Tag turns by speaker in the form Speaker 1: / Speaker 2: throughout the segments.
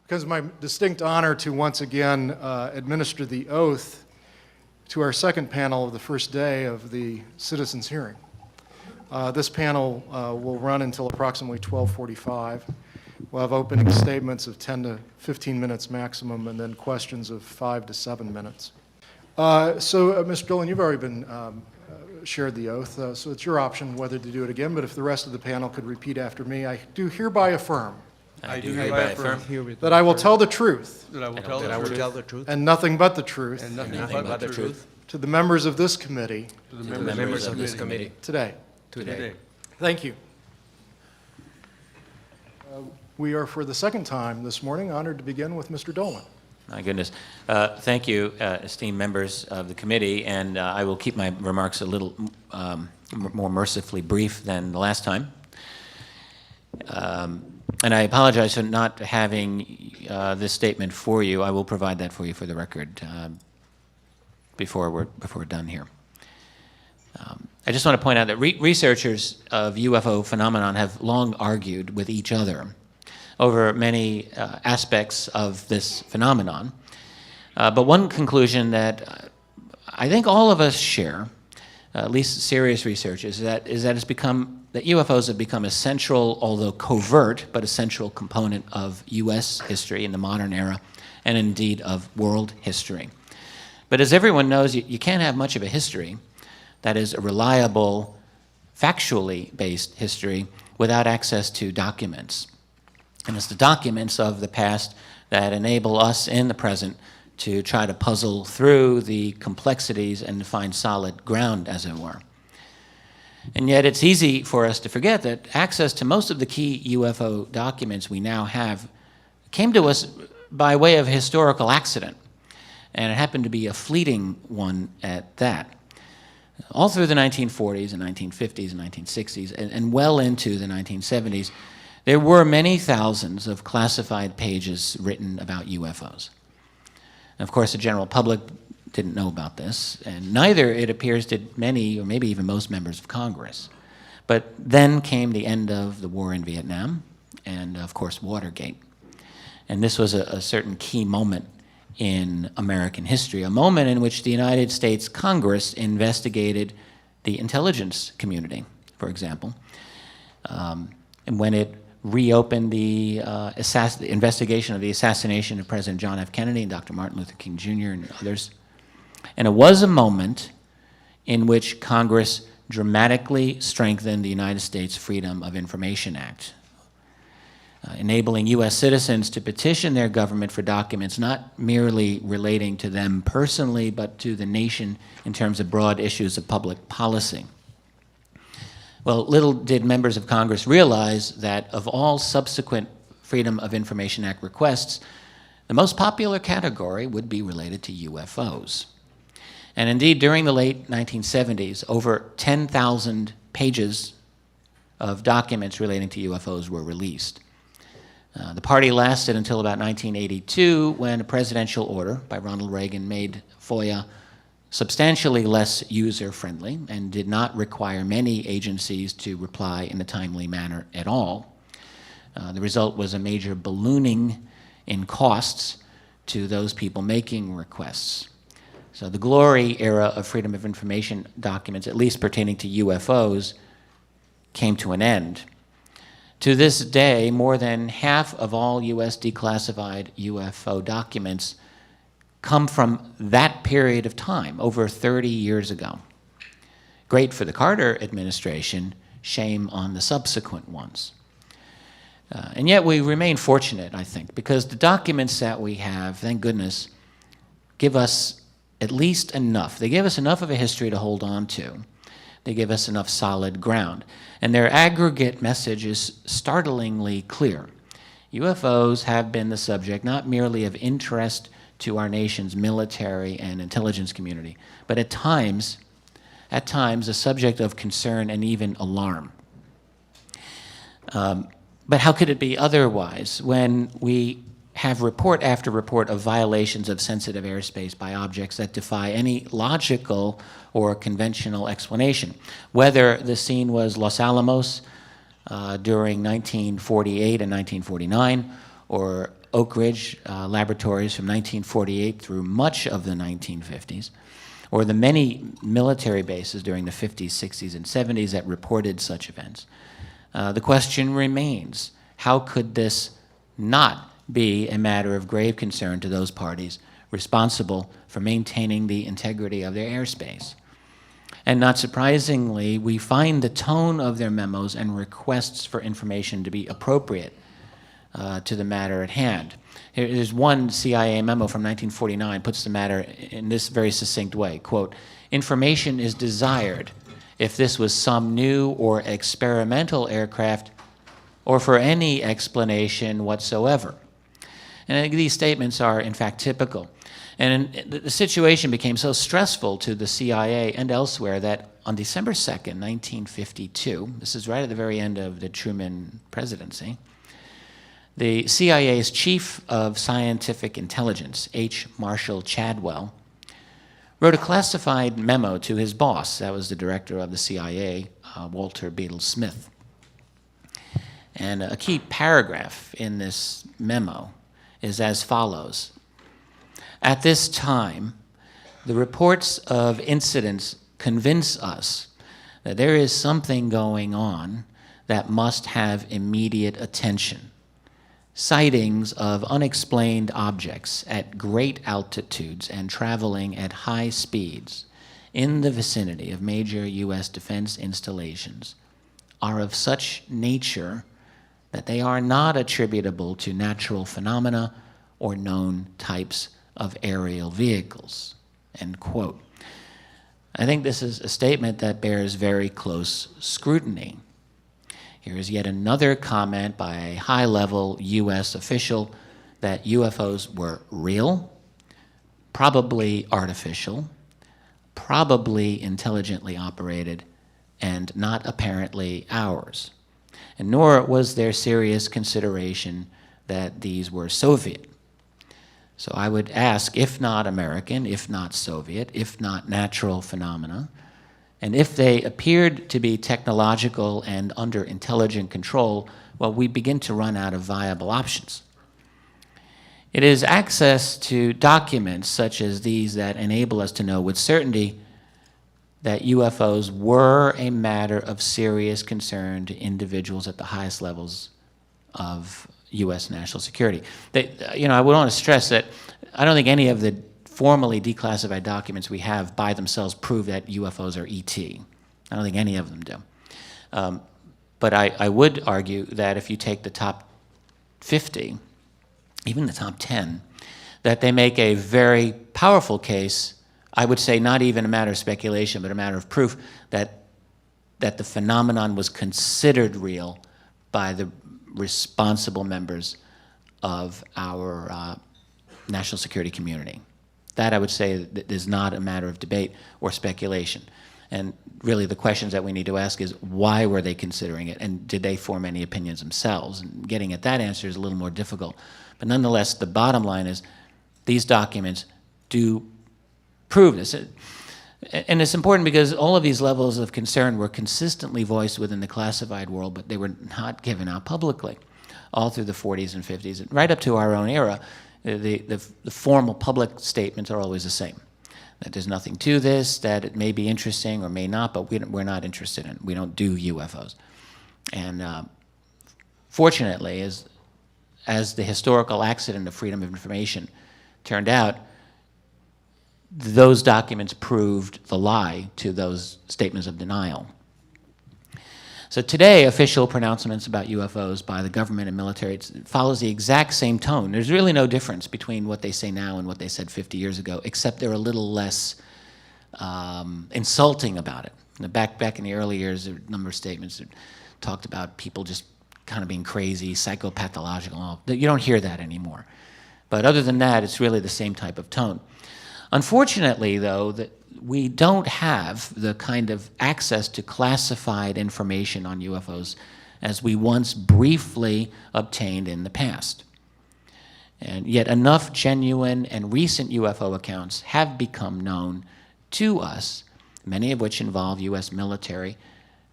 Speaker 1: Because of my distinct honor to once again administer the oath to our second panel of the first day of the citizens' hearing. This panel will run until approximately 12:45. We'll have opening statements of 10 to 15 minutes maximum, and then questions of 5 to 7 minutes. Mr. Dillon, you've already been shared the oath, so it's your option whether to do it again, but if the rest of the panel could repeat after me, I do hereby affirm
Speaker 2: I do hereby affirm
Speaker 1: that I will tell the truth
Speaker 2: that I will tell the truth
Speaker 1: and nothing but the truth
Speaker 2: and nothing but the truth
Speaker 1: to the members of this committee
Speaker 2: to the members of this committee
Speaker 1: today.
Speaker 2: today.
Speaker 1: Thank you. We are, for the second time this morning, honored to begin with Mr. Dolan.
Speaker 3: My goodness. Thank you, esteemed members of the committee, and I will keep my remarks a little more mercifully brief than the last time. And I apologize for not having this statement for you. I will provide that for you for the record before we're done here. I just want to point out that researchers of UFO phenomenon have long argued with each other over many aspects of this phenomenon. But one conclusion that I think all of us share, at least serious researchers, is that UFOs have become a central, although covert, but a central component of U.S. history in the modern era, and indeed of world history. But as everyone knows, you can't have much of a history that is a reliable, factually based history without access to documents. And it's the documents of the past that enable us in the present to try to puzzle through the complexities and find solid ground, as it were. And yet it's easy for us to forget that access to most of the key UFO documents we now have came to us by way of historical accident, and it happened to be a fleeting one at that. All through the 1940s and 1950s and 1960s and well into the 1970s, there were many thousands of classified pages written about UFOs. And of course, the general public didn't know about this, and neither, it appears, did many or maybe even most members of Congress. But then came the end of the war in Vietnam and, of course, Watergate. And this was a certain key moment in American history, a moment in which the United States Congress investigated the intelligence community, for example. And when it reopened the investigation of the assassination of President John F. Kennedy and Dr. Martin Luther King Jr. and others. And it was a moment in which Congress dramatically strengthened the United States Freedom of Information Act, enabling U.S. citizens to petition their government for documents not merely relating to them personally, but to the nation in terms of broad issues of public policy. Well, little did members of Congress realize that of all subsequent Freedom of Information Act requests, the most popular category would be related to UFOs. And indeed, during the late 1970s, over 10,000 pages of documents relating to UFOs were released. The party lasted until about 1982, when a presidential order by Ronald Reagan made FOIA substantially less user-friendly and did not require many agencies to reply in a timely manner at all. The result was a major ballooning in costs to those people making requests. So the glory era of Freedom of Information documents, at least pertaining to UFOs, came to an end. To this day, more than half of all U.S. declassified UFO documents come from that period of time, over 30 years ago. Great for the Carter administration, shame on the subsequent ones. And yet we remain fortunate, I think, because the documents that we have, thank goodness, give us at least enough. They give us enough of a history to hold on to. They give us enough solid ground. And their aggregate message is startlingly clear. UFOs have been the subject not merely of interest to our nation's military and intelligence community, but at times a subject of concern and even alarm. But how could it be otherwise when we have report after report of violations of sensitive airspace by objects that defy any logical or conventional explanation? Whether the scene was Los Alamos during 1948 and 1949, or Oak Ridge laboratories from 1948 through much of the 1950s, or the many military bases during the 50s, 60s, and 70s that reported such events, the question remains, how could this not be a matter of grave concern to those parties responsible for maintaining the integrity of their airspace? And not surprisingly, we find the tone of their memos and requests for information to be appropriate to the matter at hand. Here's one CIA memo from 1949, puts the matter in this very succinct way, quote, "Information is desired if this was some new or experimental aircraft or for any explanation whatsoever." And I think these statements are, in fact, typical. And the situation became so stressful to the CIA and elsewhere that on December 2nd, 1952, this is right at the very end of the Truman presidency, the CIA's Chief of Scientific Intelligence, H. Marshall Chadwell, wrote a classified memo to his boss, that was the director of the CIA, Walter Beadle Smith. And a key paragraph in this memo is as follows. At this time, the reports of incidents convince us that there is something going on that must have immediate attention. Sightings of unexplained objects at great altitudes and traveling at high speeds in the vicinity of major U.S. defense installations are of such nature that they are not attributable to natural phenomena or known types of aerial vehicles, end quote. I think this is a statement that bears very close scrutiny. Here is yet another comment by a high-level U.S. official that UFOs were real, probably artificial, probably intelligently operated, and not apparently ours. And nor was there serious consideration that these were Soviet. So I would ask, if not American, if not Soviet, if not natural phenomena, and if they appeared to be technological and under intelligent control, well, we begin to run out of viable options. It is access to documents such as these that enable us to know with certainty that UFOs were a matter of serious concern to individuals at the highest levels of U.S. national security. I would want to stress that I don't think any of the formally declassified documents we have by themselves prove that UFOs are ET. I don't think any of them do. But I would argue that if you take the top 50, even the top 10, that they make a very powerful case, I would say not even a matter of speculation, but a matter of proof that the phenomenon was considered real by the responsible members of our national security community. That, I would say, is not a matter of debate or speculation. And really the questions that we need to ask is, why were they considering it, and did they form any opinions themselves? And getting at that answer is a little more difficult. But nonetheless, the bottom line is these documents do prove this. And it's important because all of these levels of concern were consistently voiced within the classified world, but they were not given out publicly all through the 40s and 50s. And right up to our own era, the formal public statements are always the same. That there's nothing to this, that it may be interesting or may not, but we're not interested in it. We don't do UFOs. And fortunately, as the historical accident of freedom of information turned out, those documents proved the lie to those statements of denial. So today, official pronouncements about UFOs by the government and military, it follows the exact same tone. There's really no difference between what they say now and what they said 50 years ago, except they're a little less insulting about it. Back in the early years, there were a number of statements that talked about people just kind of being crazy, psychopathological. You don't hear that anymore. But other than that, it's really the same type of tone. Unfortunately, though, that we don't have the kind of access to classified information on UFOs as we once briefly obtained in the past. And yet enough genuine and recent UFO accounts have become known to us, many of which involve U.S. military,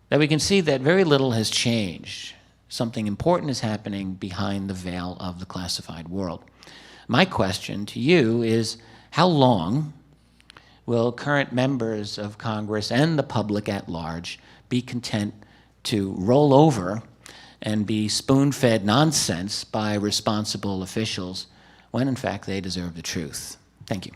Speaker 3: that we can see that very little has changed. something important is happening behind the veil of the classified world. My question to you is, how long will current members of Congress and the public at large be content to roll over and be spoon-fed nonsense by responsible officials when in fact they deserve the truth? Thank you.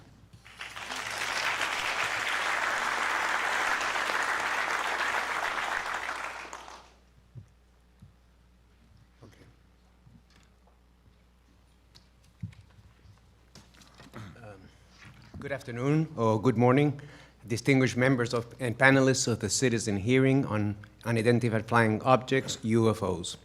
Speaker 2: Good afternoon or good morning, distinguished members and panelists of the citizen hearing on unidentified flying objects, UFOs.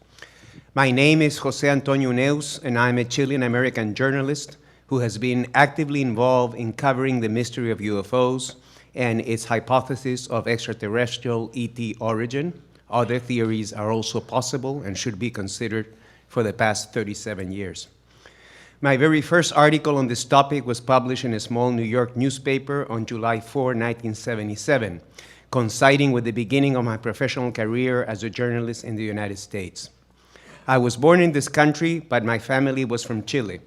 Speaker 2: My name is Jose Antonio Neus, and I'm a Chilean-American journalist who has been actively involved in covering the mystery of UFOs and its hypothesis of extraterrestrial ET origin. Other theories are also possible and should be considered for the past 37 years. My very first article on this topic was published in a small New York newspaper on July 4, 1977, coinciding with the beginning of my professional career as a journalist in the United States. I was born in this country, but my family was from Chile.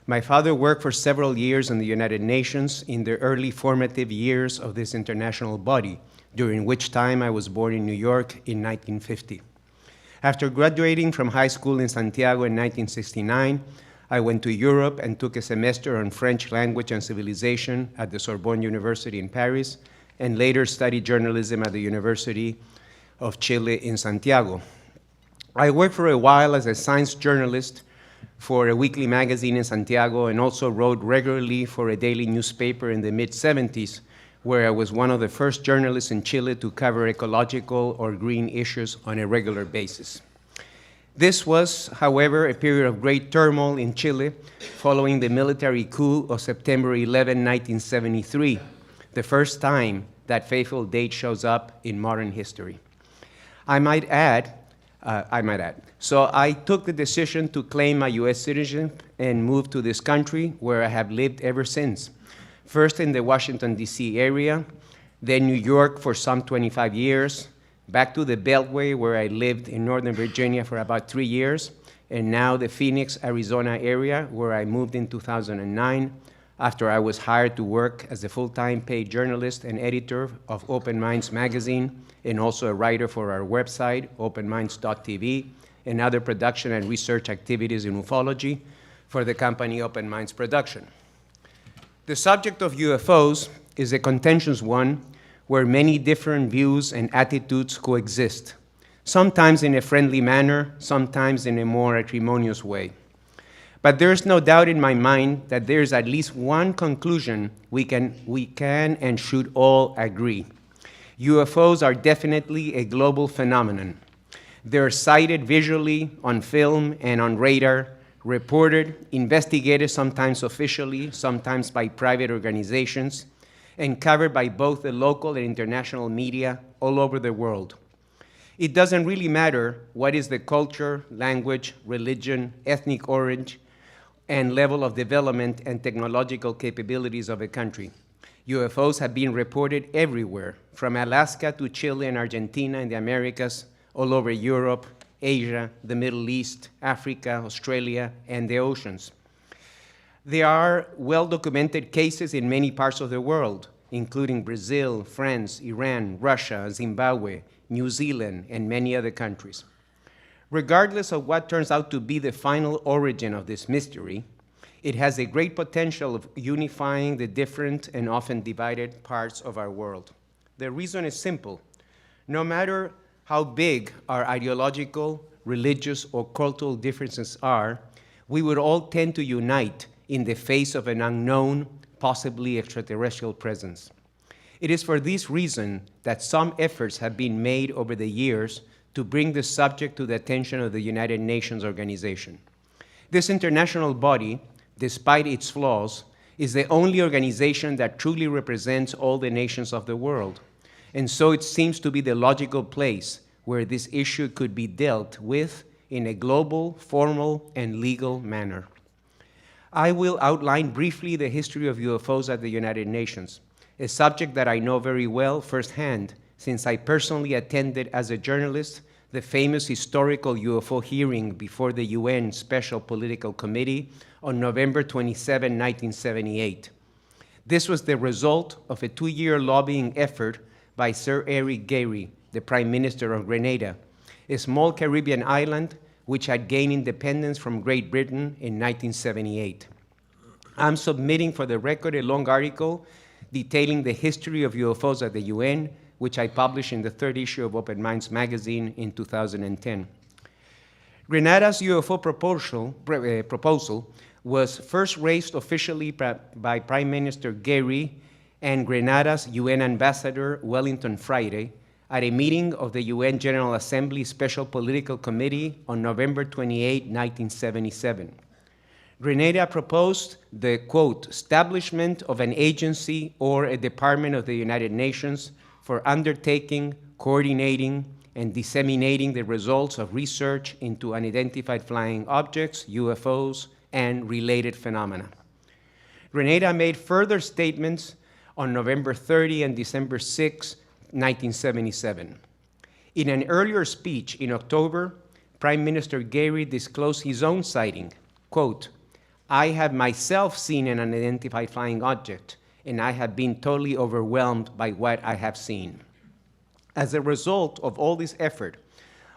Speaker 2: My father worked for several years in the United Nations in the early formative years of this international body, during which time I was born in New York in 1950. After graduating from high school in Santiago in 1969, I went to Europe and took a semester on French language and civilization at the Sorbonne University in Paris, and later studied journalism at the University of Chile in Santiago. I worked for a while as a science journalist for a weekly magazine in Santiago, and also wrote regularly for a daily newspaper in the mid-70s, where I was one of the first journalists in Chile to cover ecological or green issues on a regular basis. This was, however, a period of great turmoil in Chile following the military coup of September 11, 1973, the first time that fateful date shows up in modern history. I might add. So I took the decision to claim my U.S. citizenship and moved to this country, where I have lived ever since. First in the Washington, D.C. area, then New York for some 25 years, back to the Beltway, where I lived in Northern Virginia for about 3 years, and now the Phoenix, Arizona area, where I moved in 2009, after I was hired to work as a full-time paid journalist and editor of Open Minds magazine, and also a writer for our website, openminds.tv, and other production and research activities in ufology for the company Open Minds Production. The subject of UFOs is a contentious one where many different views and attitudes coexist, sometimes in a friendly manner, sometimes in a more acrimonious way. But there's no doubt in my mind that there's at least one conclusion we can and should all agree. UFOs are definitely a global phenomenon. They're sighted visually, on film, and on radar, reported, investigated sometimes officially, sometimes by private organizations, and covered by both the local and international media all over the world. It doesn't really matter what is the culture, language, religion, ethnic origin, and level of development and technological capabilities of a country. UFOs have been reported everywhere, from Alaska to Chile and Argentina in the Americas, all over Europe, Asia, the Middle East, Africa, Australia, and the oceans. There are well-documented cases in many parts of the world, including Brazil, France, Iran, Russia, Zimbabwe, New Zealand, and many other countries. Regardless of what turns out to be the final origin of this mystery, it has a great potential of unifying the different and often divided parts of our world. The reason is simple. No matter how big our ideological, religious, or cultural differences are, we would all tend to unite in the face of an unknown, possibly extraterrestrial presence. It is for this reason that some efforts have been made over the years to bring the subject to the attention of the United Nations organization. This international body, despite its flaws, is the only organization that truly represents all the nations of the world. And so it seems to be the logical place where this issue could be dealt with in a global, formal, and legal manner. I will outline briefly the history of UFOs at the United Nations, a subject that I know very well firsthand, since I personally attended as a journalist the famous historical UFO hearing before the UN Special Political Committee on November 27, 1978. This was the result of a 2-year lobbying effort by Sir Eric Gairy, the Prime Minister of Grenada, a small Caribbean island which had gained independence from Great Britain in 1978. I'm submitting for the record a long article detailing the history of UFOs at the UN, which I published in the 3rd issue of Open Minds magazine in 2010. Grenada's UFO proposal was first raised officially by Prime Minister Gairy and Grenada's UN Ambassador Wellington Friday at a meeting of the UN General Assembly Special Political Committee on November 28, 1977. Grenada proposed the, quote, establishment of an agency or a department of the United Nations for undertaking, coordinating, and disseminating the results of research into unidentified flying objects, UFOs, and related phenomena. Grenada made further statements on November 30 and December 6, 1977. In an earlier speech in October, Prime Minister Gairy disclosed his own sighting, quote, I have myself seen an unidentified flying object, and I have been totally overwhelmed by what I have seen. As a result of all this effort,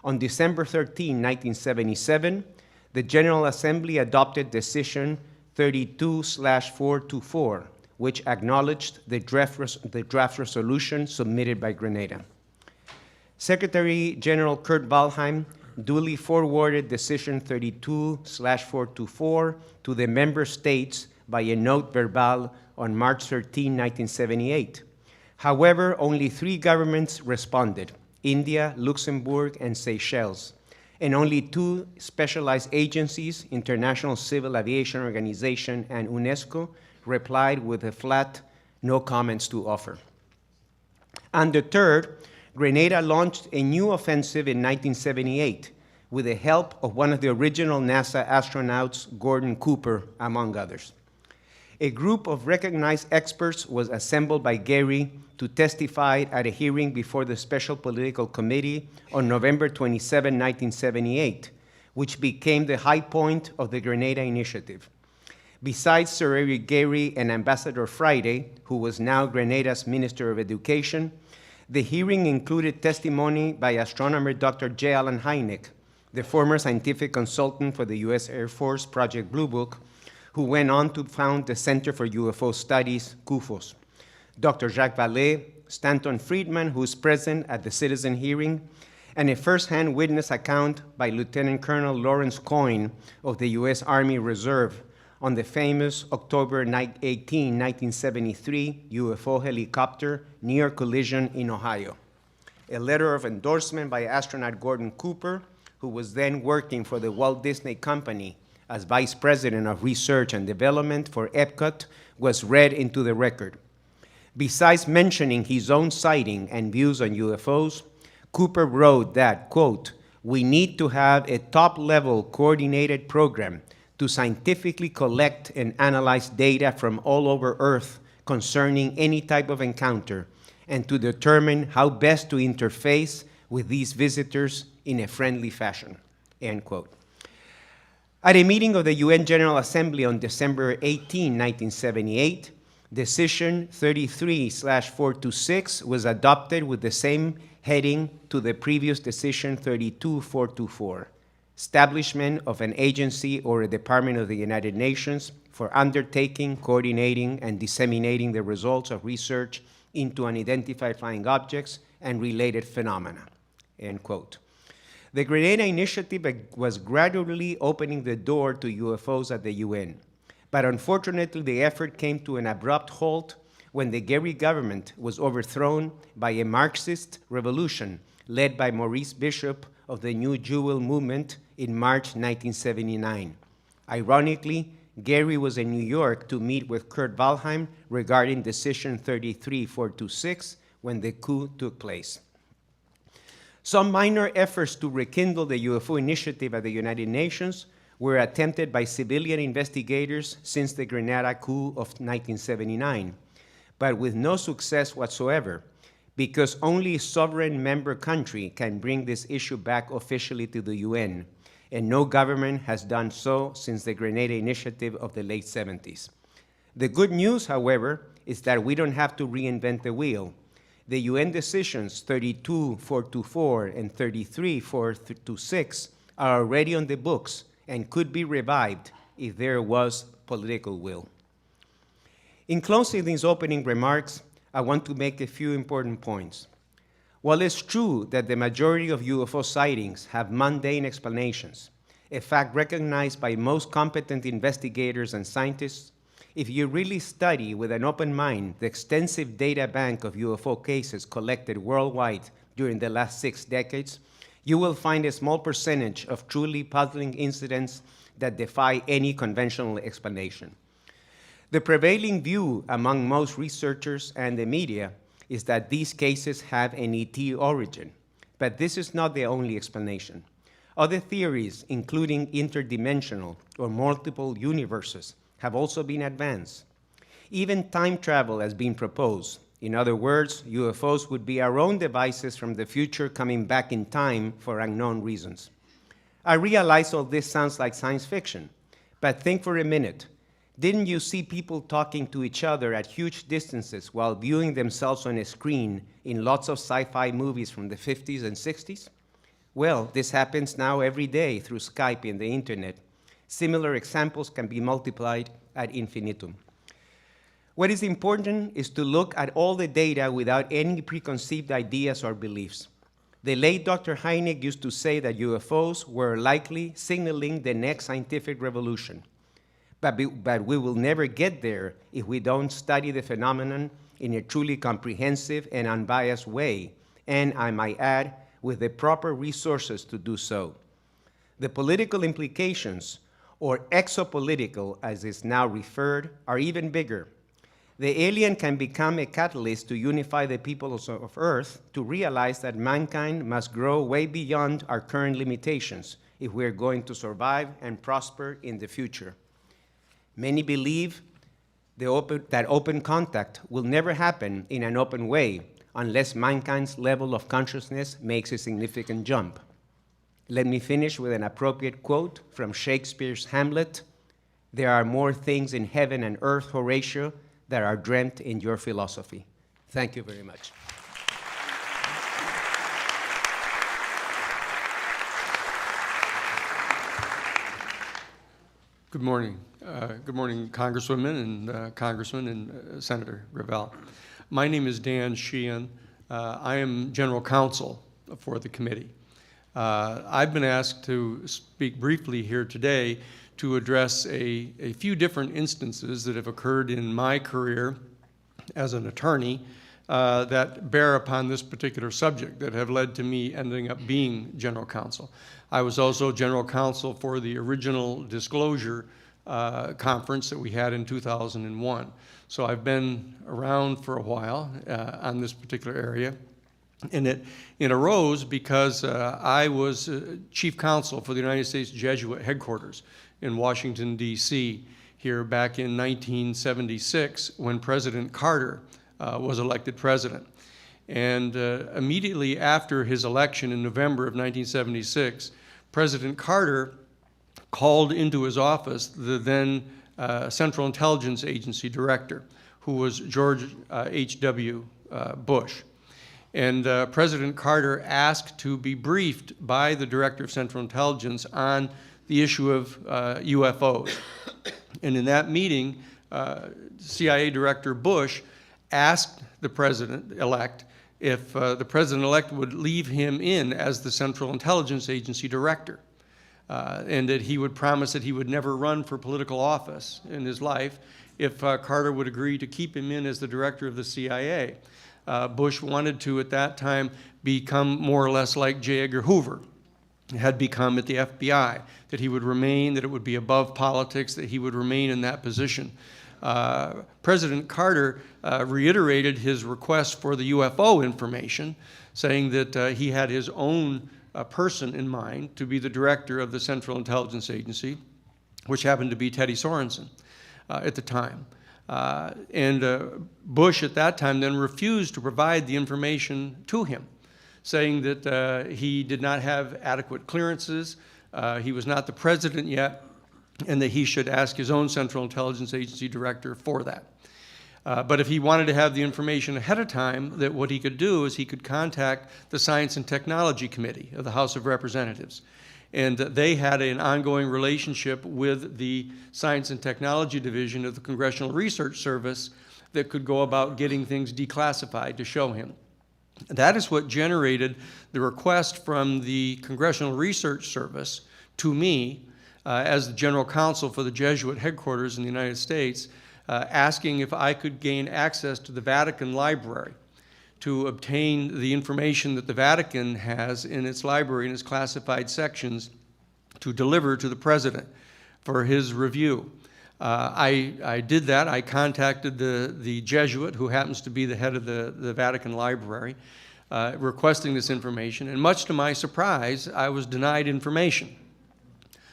Speaker 2: on December 13, 1977, the General Assembly adopted Decision 32/424, which acknowledged the draft resolution submitted by Grenada. Secretary General Kurt Waldheim duly forwarded Decision 32/424 to the member states by a note verbal on March 13, 1978. However, only 3 governments responded: India, Luxembourg, and Seychelles, and only 2 specialized agencies, International Civil Aviation Organization and UNESCO, replied with a flat, no comments to offer. Undeterred, Grenada launched a new offensive in 1978 with the help of one of the original NASA astronauts, Gordon Cooper, among others. A group of recognized experts was assembled by Gairy to testify at a hearing before the Special Political Committee on November 27, 1978, which became the high point of the Grenada Initiative. Besides Sir Eric Gairy and Ambassador Friday, who was now Grenada's Minister of Education, the hearing included testimony by astronomer Dr. J. Allen Hynek, the former scientific consultant for the U.S. Air Force Project Blue Book, who went on to found the Center for UFO Studies, CUFOS, Dr. Jacques Vallée, Stanton Friedman, who is present at the citizen hearing, and a first-hand witness account by Lieutenant Colonel Lawrence Coyne of the U.S. Army Reserve on the famous October 18, 1973 UFO helicopter near collision in Ohio. A letter of endorsement by astronaut Gordon Cooper, who was then working for the Walt Disney Company as Vice President of Research and Development for Epcot, was read into the record. Besides mentioning his own sighting and views on UFOs, Cooper wrote that, quote, we need to have a top-level coordinated program to scientifically collect and analyze data from all over Earth concerning any type of encounter, and to determine how best to interface with these visitors in a friendly fashion, end quote. At a meeting of the UN General Assembly on December 18, 1978, Decision 33/426 was adopted with the same heading to the previous Decision 32/424. Establishment of an agency or a department of the United Nations for undertaking, coordinating, and disseminating the results of research into unidentified flying objects and related phenomena, end quote. The Grenada Initiative was gradually opening the door to UFOs at the UN, but unfortunately the effort came to an abrupt halt when the Gairy government was overthrown by a Marxist revolution led by Maurice Bishop of the New Jewel movement in March 1979. Ironically, Gairy was in New York to meet with Kurt Waldheim regarding Decision 33/426 when the coup took place. Some minor efforts to rekindle the UFO initiative at the United Nations were attempted by civilian investigators since the Grenada coup of 1979, but with no success whatsoever, because only a sovereign member country can bring this issue back officially to the UN, and no government has done so since the Grenada Initiative of the late 70s. The good news, however, is that we don't have to reinvent the wheel. The UN decisions 32424 and 33426 are already on the books and could be revived if there was political will. In closing these opening remarks, I want to make a few important points. While it's true that the majority of UFO sightings have mundane explanations, a fact recognized by most competent investigators and scientists, if you really study with an open mind the extensive data bank of UFO cases collected worldwide during the last 6 decades, you will find a small percentage of truly puzzling incidents that defy any conventional explanation. The prevailing view among most researchers and the media is that these cases have an ET origin, but this is not the only explanation. Other theories, including interdimensional or multiple universes, have also been advanced. Even time travel has been proposed. In other words, UFOs would be our own devices from the future coming back in time for unknown reasons. I realize all this sounds like science fiction, but think for a minute. Didn't you see people talking to each other at huge distances while viewing themselves on a screen in lots of sci-fi movies from the 50s and 60s? Well, this happens now every day through Skype and the internet. Similar examples can be multiplied ad infinitum. What is important is to look at all the data without any preconceived ideas or beliefs. The late Dr. Hynek used to say that UFOs were likely signaling the next scientific revolution. But we will never get there if we don't study the phenomenon in a truly comprehensive and unbiased way, and I might add, with the proper resources to do so. The political implications, or exopolitical as is now referred, are even bigger. The alien can become a catalyst to unify the peoples of Earth to realize that mankind must grow way beyond our current limitations if we're going to survive and prosper in the future. Many believe that open contact will never happen in an open way unless mankind's level of consciousness makes a significant jump. Let me finish with an appropriate quote from Shakespeare's Hamlet. "There are more things in heaven and earth, Horatio, that are dreamt in your philosophy." Thank you very much.
Speaker 4: Good morning. Good morning, Congresswomen and Congressman and Senator Gravel. My name is Dan Sheehan. I am General Counsel for the committee. I've been asked to speak briefly here today to address a few different instances that have occurred in my career as an attorney that bear upon this particular subject that have led to me ending up being general counsel. I was also general counsel for the original disclosure conference that we had in 2001. So I've been around for a while on this particular area. And it arose because I was chief counsel for the United States Jesuit headquarters in Washington, D.C., here back in 1976 when President Carter was elected president. And immediately after his election in November of 1976, President Carter called into his office the then Central Intelligence Agency director, who was George H.W. Bush. And President Carter asked to be briefed by the Director of Central Intelligence on the issue of UFOs. And in that meeting, CIA Director Bush asked the President-elect if the President-elect would leave him in as the Central Intelligence Agency Director, and that he would promise that he would never run for political office in his life if Carter would agree to keep him in as the Director of the CIA. Bush wanted to, at that time, become more or less like J. Edgar Hoover had become at the FBI, that he would remain, that it would be above politics, that he would remain in that position. President Carter reiterated his request for the UFO information, saying that he had his own person in mind to be the director of the Central Intelligence Agency, which happened to be Teddy Sorensen at the time. Bush at that time then refused to provide the information to him, saying that he did not have adequate clearances, he was not the president yet, and that he should ask his own Central Intelligence Agency director for that. But if he wanted to have the information ahead of time, that what he could do is he could contact the Science and Technology Committee of the House of Representatives. And they had an ongoing relationship with the Science and Technology Division of the Congressional Research Service that could go about getting things declassified to show him. That is what generated the request from the Congressional Research Service to me as the General Counsel for the Jesuit headquarters in the United States, asking if I could gain access to the Vatican Library to obtain the information that the Vatican has in its library, in its classified sections, to deliver to the President for his review. I did that. I contacted the Jesuit, who happens to be the head of the Vatican Library, requesting this information, and much to my surprise, I was denied information.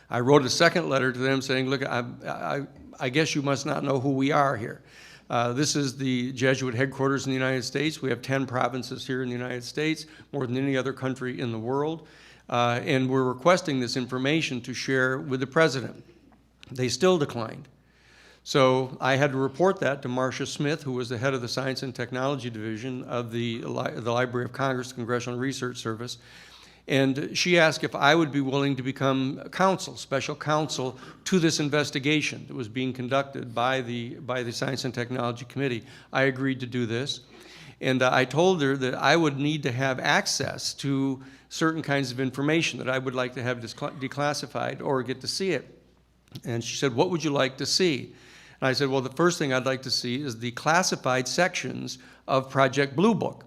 Speaker 4: I wrote a second letter to them saying, look, I guess you must not know who we are here. This is the Jesuit headquarters in the United States. We have 10 provinces here in the United States, more than any other country in the world. And we're requesting this information to share with the President. They still declined. So I had to report that to Marcia Smith, who was the head of the Science and Technology Division of the Library of Congress, Congressional Research Service. And she asked if I would be willing to become counsel, special counsel, to this investigation that was being conducted by the Science and Technology Committee. I agreed to do this. And I told her that I would need to have access to certain kinds of information that I would like to have declassified or get to see it. And she said, what would you like to see? And I said, well, the first thing I'd like to see is the classified sections of Project Blue Book.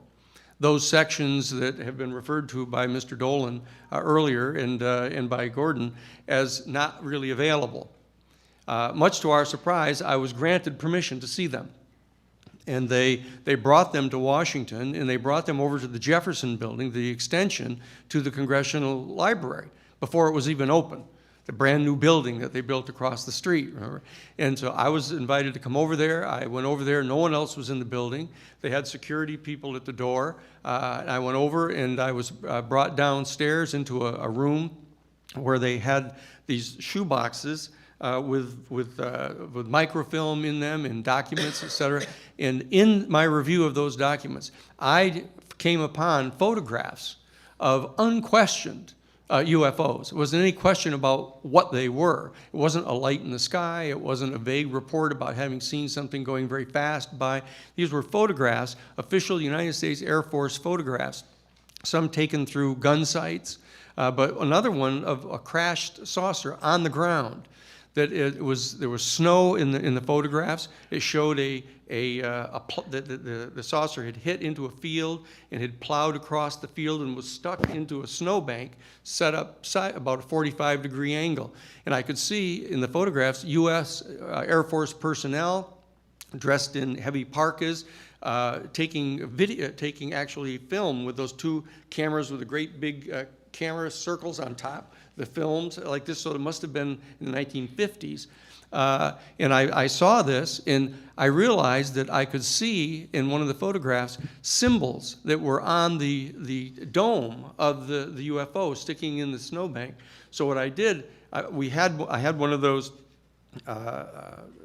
Speaker 4: Those sections that have been referred to by Mr. Dolan earlier and by Gordon as not really available. Much to our surprise, I was granted permission to see them. And they brought them to Washington, and they brought them over to the Jefferson Building, the extension to the Congressional Library, before it was even open. The brand new building that they built across the street, remember? And so I was invited to come over there. I went over there. No one else was in the building. They had security people at the door. I went over, and I was brought downstairs into a room where they had these shoe boxes with microfilm in them and documents, et cetera. And in my review of those documents, I came upon photographs of unquestioned UFOs. There wasn't any question about what they were. It wasn't a light in the sky. It wasn't a vague report about having seen something going very fast by. These were photographs, official United States Air Force photographs, some taken through gun sights, but another one of a crashed saucer on the ground. That there was snow in the photographs. It showed the saucer had hit into a field and had plowed across the field and was stuck into a snowbank set up about a 45-degree angle. And I could see in the photographs U.S. Air Force personnel dressed in heavy parkas, taking actually film with those two cameras with the great big camera circles on top. The films like this, so it must have been in the 1950s. And I saw this, and I realized that I could see in one of the photographs symbols that were on the dome of the UFO sticking in the snowbank. So what I did, I had one of those,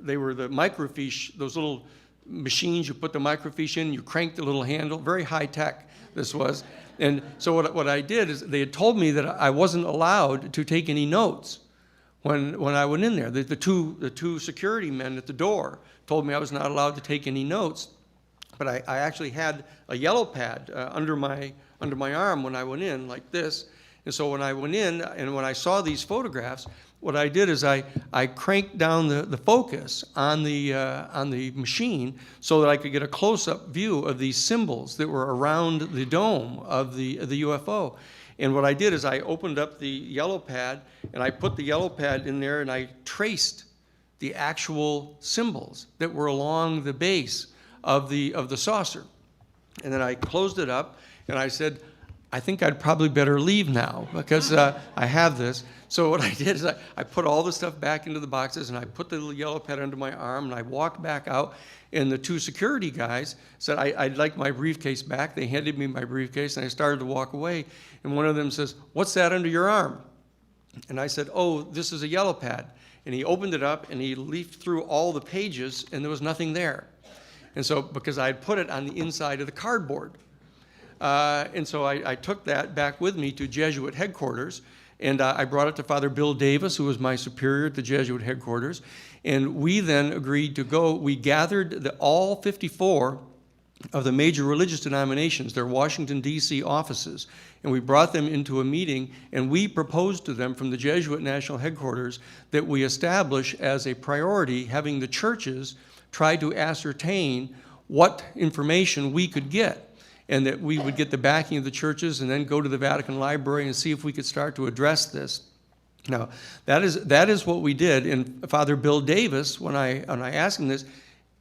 Speaker 4: they were the microfiche, those little machines you put the microfiche in, you crank the little handle, very high tech this was. And so what I did is they had told me that I wasn't allowed to take any notes when I went in there. The two security men at the door told me I was not allowed to take any notes. But I actually had a yellow pad under my arm when I went in, like this. And so when I went in and when I saw these photographs, what I did is I cranked down the focus on the machine so that I could get a close-up view of these symbols that were around the dome of the UFO. And what I did is I opened up the yellow pad and I put the yellow pad in there and I traced the actual symbols that were along the base of the saucer. And then I closed it up and I said, I think I'd probably better leave now because I have this. So what I did is I put all the stuff back into the boxes, and I put the little yellow pad under my arm, and I walked back out, and the two security guys said, I'd like my briefcase back. They handed me my briefcase, and I started to walk away, and one of them says, "What's that under your arm?" And I said, "Oh, this is a yellow pad." And he opened it up, and he leafed through all the pages, and there was nothing there. And so, because I had put it on the inside of the cardboard. And so I took that back with me to Jesuit headquarters, and I brought it to Father Bill Davis, who was my superior at the Jesuit headquarters, and we then agreed to go. We gathered all 54 of the major religious denominations, their Washington, D.C. offices, and we brought them into a meeting, and we proposed to them from the Jesuit National Headquarters that we establish as a priority having the churches try to ascertain what information we could get, and that we would get the backing of the churches and then go to the Vatican Library and see if we could start to address this. Now, that is what we did. And Father Bill Davis, when I asked him this,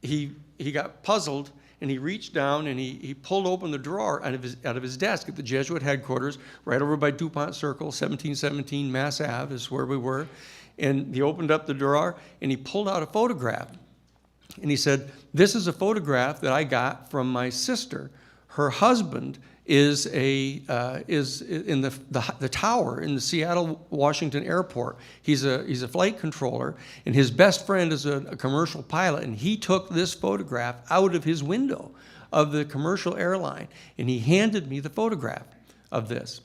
Speaker 4: he got puzzled, and he reached down and he pulled open the drawer out of his desk at the Jesuit headquarters, right over by DuPont Circle, 1717 Mass Ave is where we were. And he opened up the drawer, and he pulled out a photograph. And he said, "This is a photograph that I got from my sister. Her husband is in the tower in the Seattle Washington airport. He's a flight controller, and his best friend is a commercial pilot. And he took this photograph out of his window of the commercial airline, and he handed me the photograph of this."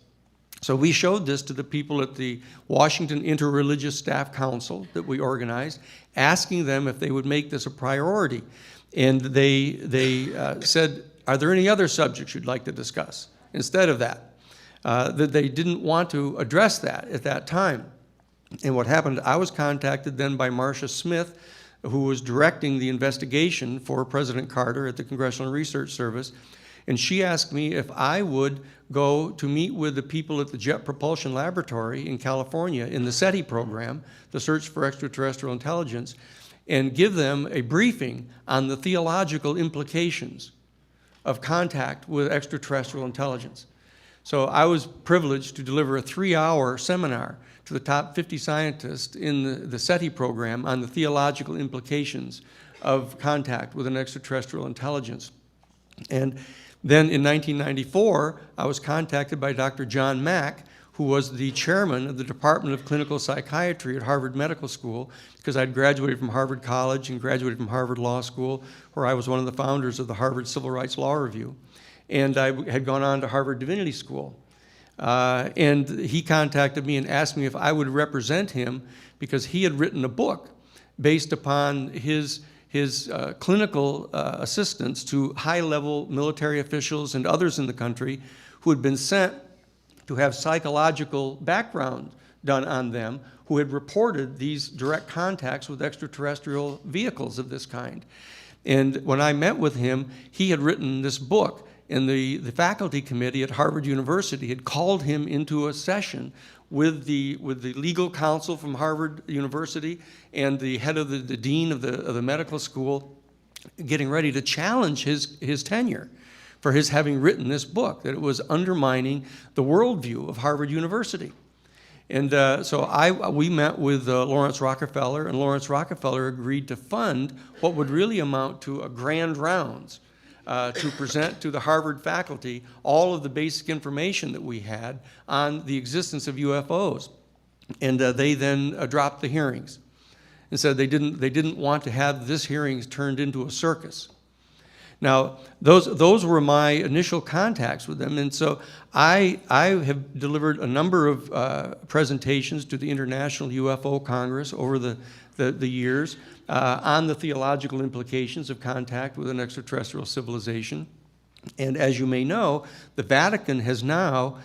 Speaker 4: So we showed this to the people at the Washington Interreligious Staff Council that we organized, asking them if they would make this a priority. And they said, "Are there any other subjects you'd like to discuss?" Instead of that, that they didn't want to address that at that time. And what happened, I was contacted then by Marcia Smith, who was directing the investigation for President Carter at the Congressional Research Service, and she asked me if I would go to meet with the people at the Jet Propulsion Laboratory in California in the SETI program, the Search for Extraterrestrial Intelligence, and give them a briefing on the theological implications of contact with extraterrestrial intelligence. So I was privileged to deliver a 3-hour seminar to the top 50 scientists in the SETI program on the theological implications of contact with an extraterrestrial intelligence. And then in 1994, I was contacted by Dr. John Mack, who was the chairman of the Department of Clinical Psychiatry at Harvard Medical School, because I'd graduated from Harvard College and graduated from Harvard Law School, where I was one of the founders of the Harvard Civil Rights Law Review. And I had gone on to Harvard Divinity School. And he contacted me and asked me if I would represent him, because he had written a book based upon his clinical assistance to high-level military officials and others in the country who had been sent to have psychological background done on them, who had reported these direct contacts with extraterrestrial vehicles of this kind. And when I met with him, he had written this book, and the faculty committee at Harvard University had called him into a session with the legal counsel from Harvard University and the head of the dean of the medical school, getting ready to challenge his tenure for his having written this book, that it was undermining the worldview of Harvard University. And so we met with Lawrence Rockefeller, and Lawrence Rockefeller agreed to fund what would really amount to a grand rounds to present to the Harvard faculty all of the basic information that we had on the existence of UFOs. And they then dropped the hearings and said they didn't want to have this hearings turned into a circus. Now, those were my initial contacts with them, and so I have delivered a number of presentations to the International UFO Congress over the years on the theological implications of contact with an extraterrestrial civilization. And as you may know, the Vatican has now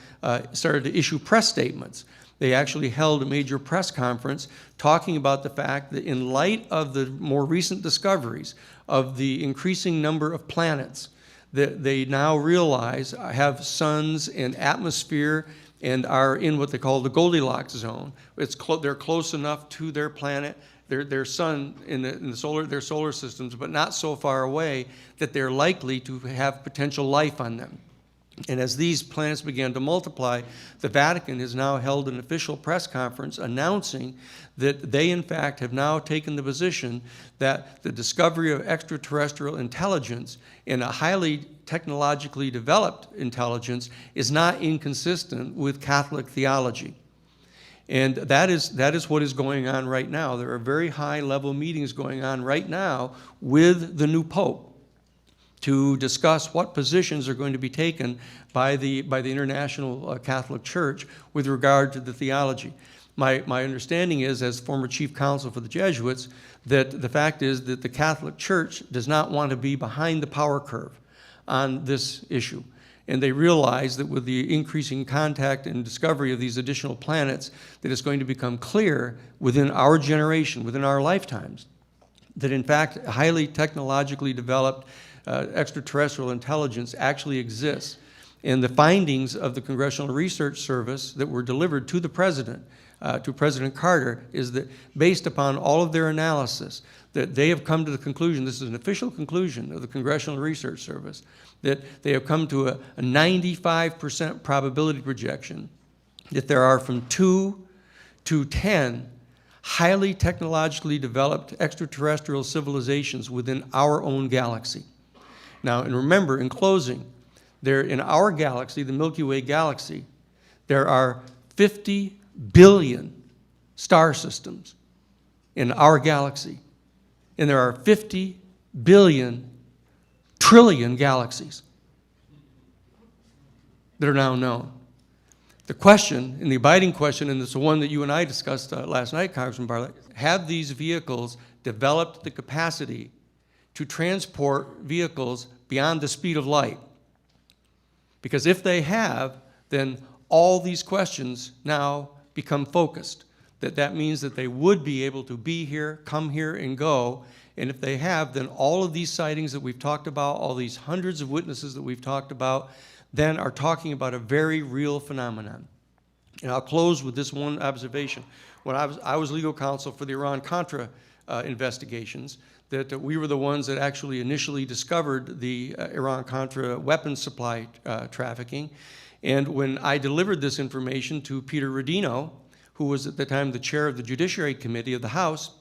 Speaker 4: started to issue press statements. They actually held a major press conference talking about the fact that in light of the more recent discoveries of the increasing number of planets that they now realize have suns and atmosphere and are in what they call the Goldilocks zone. They're close enough to their planet, their sun in their solar systems, but not so far away that they're likely to have potential life on them. And as these planets began to multiply, the Vatican has now held an official press conference announcing that they, in fact, have now taken the position that the discovery of extraterrestrial intelligence in a highly technologically developed intelligence is not inconsistent with Catholic theology. And that is what is going on right now. There are very high-level meetings going on right now with the new Pope to discuss what positions are going to be taken by the International Catholic Church with regard to the theology. My understanding is, as former chief counsel for the Jesuits, that the fact is that the Catholic Church does not want to be behind the power curve on this issue. And they realize that with the increasing contact and discovery of these additional planets, that it's going to become clear within our generation, within our lifetimes, that in fact highly technologically developed extraterrestrial intelligence actually exists. And the findings of the Congressional Research Service that were delivered to the President, to President Carter, is that based upon all of their analysis, that they have come to the conclusion, this is an official conclusion of the Congressional Research Service, that they have come to a 95% probability projection that there are from 2 to 10 highly technologically developed extraterrestrial civilizations within our own galaxy. Now, and remember, in closing, in our galaxy, the Milky Way galaxy, there are 50 billion star systems in our galaxy. And there are 50 billion trillion galaxies that are now known. The question, and the abiding question, and it's the one that you and I discussed last night, Congressman Bartlett, have these vehicles developed the capacity to transport vehicles beyond the speed of light? Because if they have, then all these questions now become focused. That means that they would be able to be here, come here, and go. And if they have, then all of these sightings that we've talked about, all these hundreds of witnesses that we've talked about, then are talking about a very real phenomenon. And I'll close with this one observation. When I was legal counsel for the Iran-Contra investigations, that we were the ones that actually initially discovered the Iran-Contra weapons supply trafficking. And when I delivered this information to Peter Rodino, who was at the time the chair of the Judiciary Committee of the House,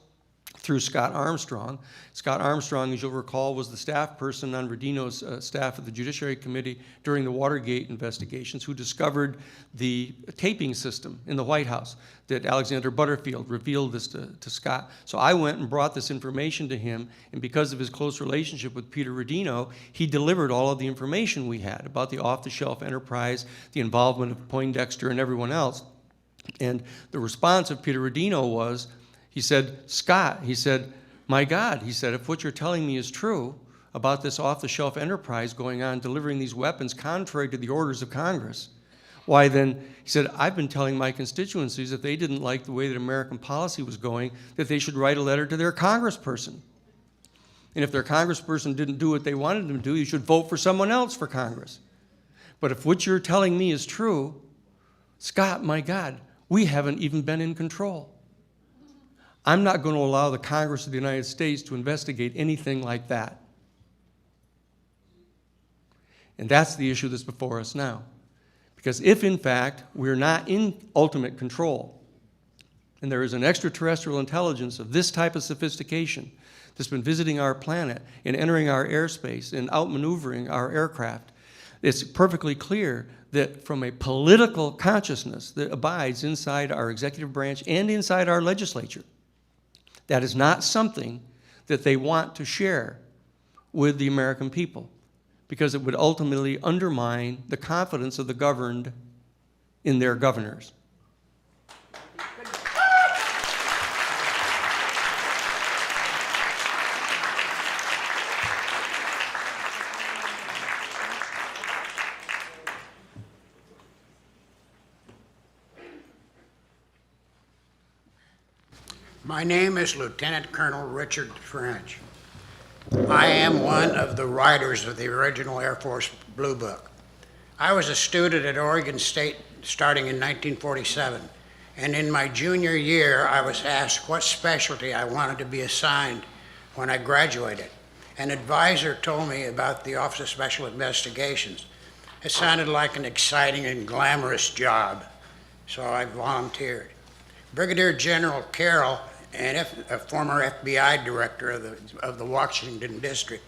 Speaker 4: through Scott Armstrong. Scott Armstrong, as you'll recall, was the staff person on Rodino's staff of the Judiciary Committee during the Watergate investigations, who discovered the taping system in the White House that Alexander Butterfield revealed this to Scott. So I went and brought this information to him, and because of his close relationship with Peter Rodino, he delivered all of the information we had about the off-the-shelf enterprise, the involvement of Poindexter and everyone else. And the response of Peter Rodino was, he said, Scott, he said, my God, he said, if what you're telling me is true about this off-the-shelf enterprise going on, delivering these weapons contrary to the orders of Congress, why then, he said, I've been telling my constituencies if they didn't like the way that American policy was going, that they should write a letter to their congressperson. And if their congressperson didn't do what they wanted them to do, you should vote for someone else for Congress. But if what you're telling me is true, Scott, my God, we haven't even been in control. I'm not going to allow the Congress of the United States to investigate anything like that. And that's the issue that's before us now. Because if, in fact, we're not in ultimate control, and there is an extraterrestrial intelligence of this type of sophistication that's been visiting our planet and entering our airspace and outmaneuvering our aircraft, it's perfectly clear that from a political consciousness that abides inside our executive branch and inside our legislature, that is not something that they want to share with the American people, because it would ultimately undermine the confidence of the governed in their governors.
Speaker 5: My name is Lieutenant Colonel Richard French. I am one of the writers of the original Air Force Blue Book. I was a student at Oregon State starting in 1947, and in my junior year I was asked what specialty I wanted to be assigned when I graduated. An advisor told me about the Office of Special Investigations, It sounded like an exciting and glamorous job, so I volunteered. Brigadier General Carroll, a former FBI director of the Washington District,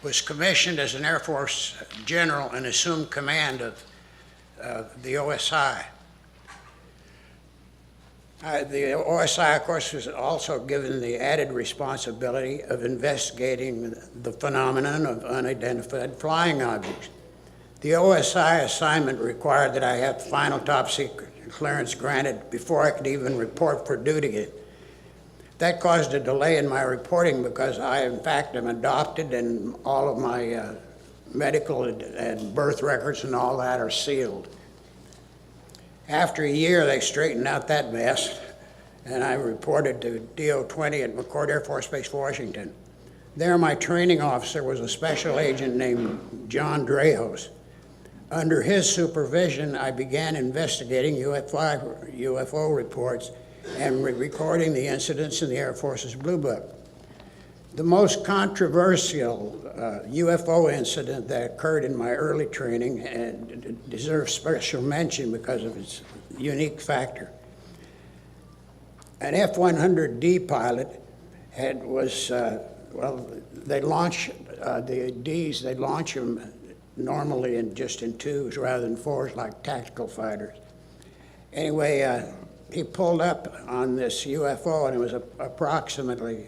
Speaker 5: was commissioned as an Air Force general and assumed command of the OSI. The OSI, of course, was also given the added responsibility of investigating the phenomenon of unidentified flying objects. The OSI assignment required that I have final top secret clearance granted before I could even report for duty. That caused a delay in my reporting because I, in fact, am adopted and all of my medical and birth records and all that are sealed. After a year, they straightened out that mess, and I reported to DO-20 at McCord Air Force Base, Washington. There, my training officer was a special agent named John Drejos. Under his supervision, I began investigating UFO reports and recording the incidents in the Air Force's Blue Book. The most controversial UFO incident that occurred in my early training and deserves special mention because of its unique factor. An F-100D pilot they launch the Ds, they launch them normally just in twos rather than fours like tactical fighters. Anyway, he pulled up on this UFO and it was approximately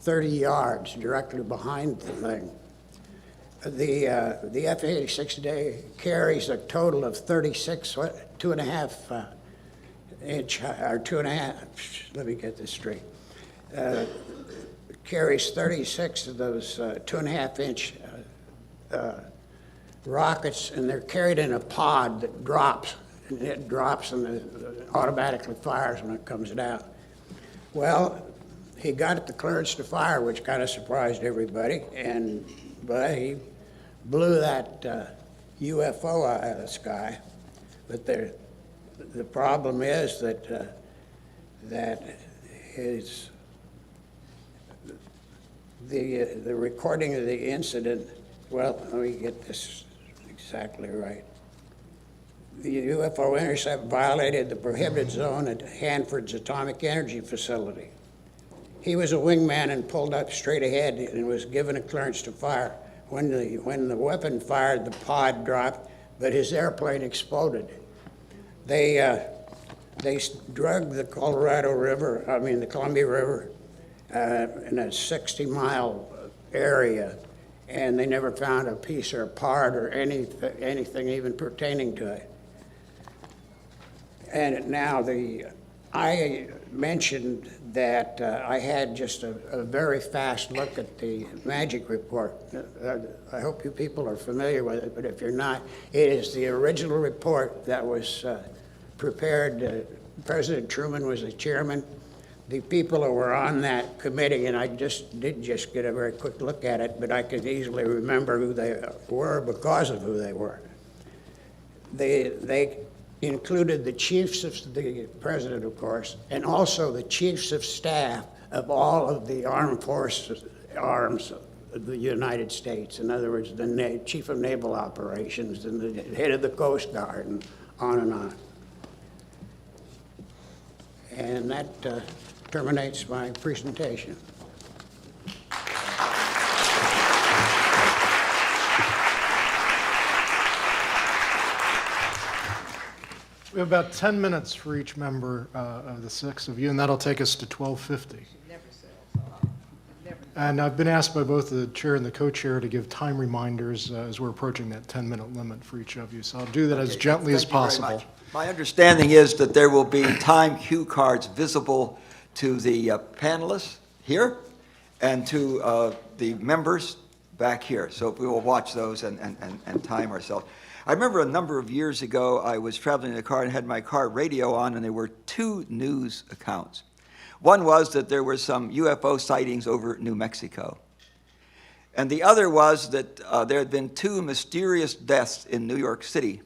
Speaker 5: 30 yards directly behind the thing. The F-86 carries a total of 36, 2.5 inch, or 2.5, let me get this straight. Carries 36 of those 2.5 inch rockets, and they're carried in a pod that drops. And it drops and it automatically fires when it comes down. Well, he got the clearance to fire, which kind of surprised everybody, but he blew that UFO out of the sky. But the problem is that the recording of the incident. Well, let me get this exactly right. The UFO intercept violated the prohibited zone at Hanford's Atomic Energy Facility. He was a wingman and pulled up straight ahead and was given a clearance to fire. When the weapon fired, the pod dropped, but his airplane exploded. They drug the the Columbia River in a 60-mile area, and they never found a piece or a part or anything even pertaining to it. And now I mentioned that I had just a very fast look at the magic report. I hope you people are familiar with it, but if you're not, it is the original report that was prepared. President Truman was the chairman. The people who were on that committee, and I did get a very quick look at it, but I could easily remember who they were because of who they were. They included the chiefs of the president, of course, and also the chiefs of staff of all of the armed forces, arms of the United States. In other words, the chief of naval operations and the head of the Coast Guard and on and on. And that terminates my presentation.
Speaker 1: We have about 10 minutes for each member of the six of you, and that'll take us to 12:50. And I've been asked by both the chair and the co-chair to give time reminders as we're approaching that 10-minute limit for each of you. So I'll do that as gently as possible.
Speaker 6: My understanding is that there will be time cue cards visible to the panelists here and to the members back here. So we will watch those and time ourselves. I remember a number of years ago, I was traveling in a car and had my car radio on, and there were two news accounts. One was that there were some UFO sightings over New Mexico. And the other was that there had been two mysterious deaths in New York City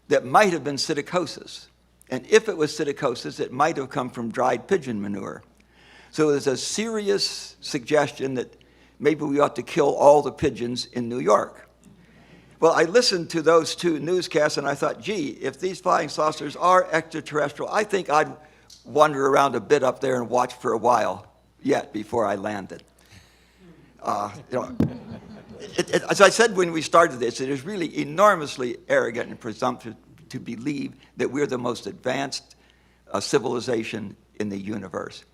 Speaker 6: that might have been psittacosis. And if it was psittacosis, it might have come from dried pigeon manure. So there's a serious suggestion that maybe we ought to kill all the pigeons in New York. Well, I listened to those two newscasts, and I thought, gee, if these flying saucers are extraterrestrial, I think I'd wander around a bit up there and watch for a while yet before I landed. You know, as I said when we started this, it is really enormously arrogant and presumptuous to believe that we're the most advanced civilization in the universe.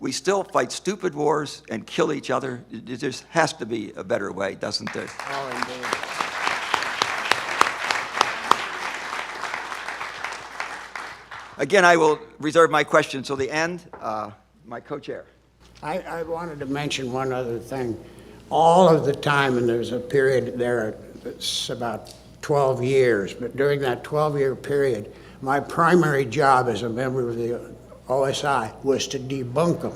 Speaker 6: We still fight stupid wars and kill each other. There just has to be a better way, doesn't there?
Speaker 5: Oh, indeed.
Speaker 6: Again, I will reserve my questions till the end. My co-chair.
Speaker 5: I wanted to mention one other thing. All of the time, and there's a period there, it's about 12 years, but during that 12-year period, my primary job as a member of the OSI was to debunk them.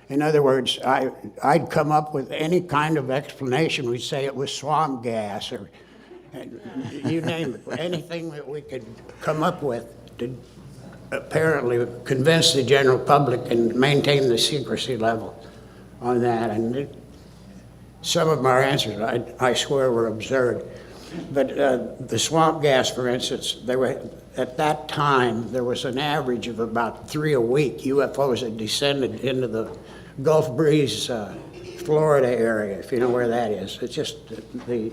Speaker 5: In other words, I'd come up with any kind of explanation. We'd say it was swamp gas or you name it, anything that we could come up with to apparently convince the general public and maintain the secrecy level on that. And some of our answers, I swear, were absurd. But the swamp gas, for instance, at that time, there was an average of about 3 a week UFOs that descended into the Gulf Breeze, Florida area, if you know where that is. It's just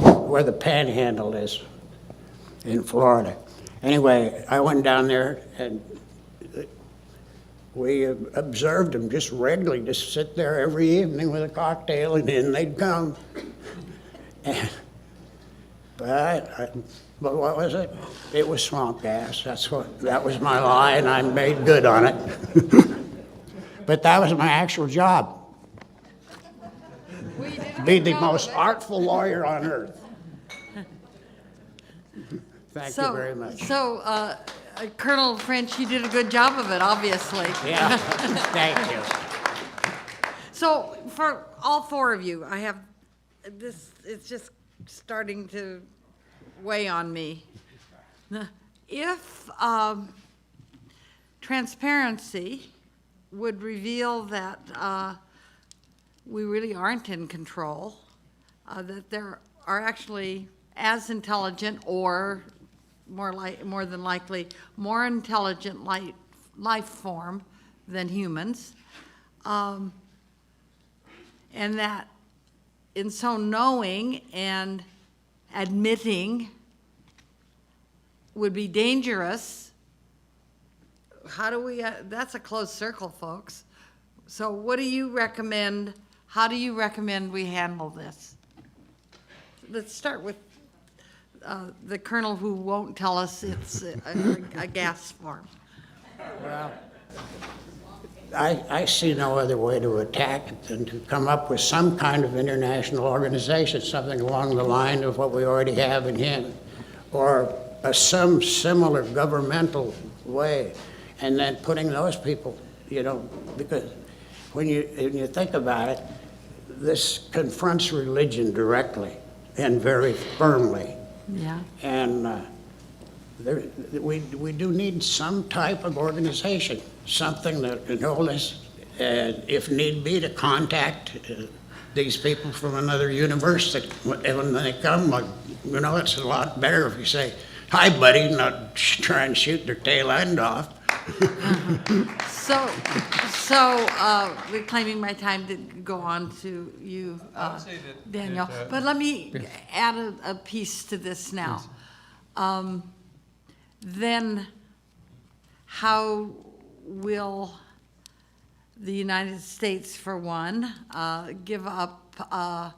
Speaker 5: where the Panhandle is in Florida. Anyway, I went down there and we observed them just regularly, just sit there every evening with a cocktail, and then they'd come. But what was it? It was swamp gas. That was my lie, and I made good on it. But that was my actual job. Be the most artful lawyer on earth. Thank you very much.
Speaker 7: So, Colonel French, you did a good job of it, obviously.
Speaker 5: Yeah, thank you.
Speaker 7: So, for all four of you, I have this, it's just starting to weigh on me. If transparency would reveal that we really aren't in control, that there are actually as intelligent or more than likely more intelligent life form than humans, and that in so knowing and admitting would be dangerous. How do we, that's a closed circle, folks. So what do you recommend, how do you recommend we handle this? Let's start with the colonel who won't tell us it's a gas form.
Speaker 5: Well, I see no other way to attack it than to come up with some kind of international organization, something along the line of what we already have in hand, or some similar governmental way, and then putting those people, you know, because when you think about it, this confronts religion directly and very firmly.
Speaker 7: Yeah.
Speaker 5: And we do need some type of organization, something that can hold us, if need be, to contact these people from another universe. That when they come, like, you know, it's a lot better if you say, "Hi, buddy," not try and shoot their tail end off.
Speaker 7: So, reclaiming my time to go on to you, Daniel. But let me add a piece to this now. Then how will the United States, for one, give up our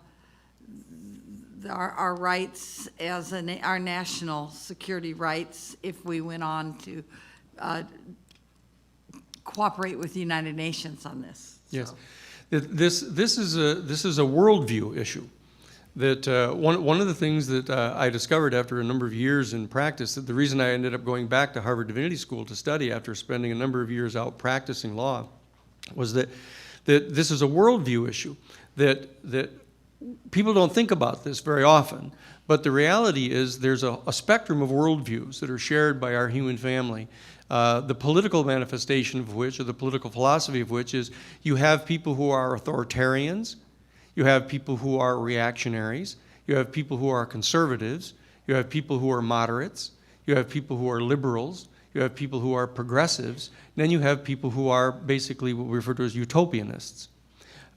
Speaker 7: rights as our national security rights if we went on to cooperate with the United Nations on this?
Speaker 4: Yes, this is a worldview issue. That one of the things that I discovered after a number of years in practice, that the reason I ended up going back to Harvard Divinity School to study after spending a number of years out practicing law, was that this is a worldview issue. That people don't think about this very often, but the reality is there's a spectrum of worldviews that are shared by our human family. The political manifestation of which, or the political philosophy of which, is you have people who are authoritarians, you have people who are reactionaries, You have people who are conservatives. You have people who are moderates. You have people who are liberals. You have people who are progressives. And then you have people who are basically what we refer to as utopianists,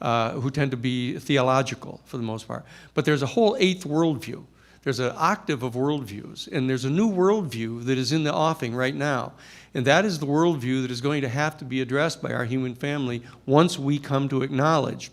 Speaker 4: who tend to be theological for the most part. But there's a whole eighth worldview. There's an octave of worldviews, and there's a new worldview that is in the offing right now. And that is the worldview that is going to have to be addressed by our human family once we come to acknowledge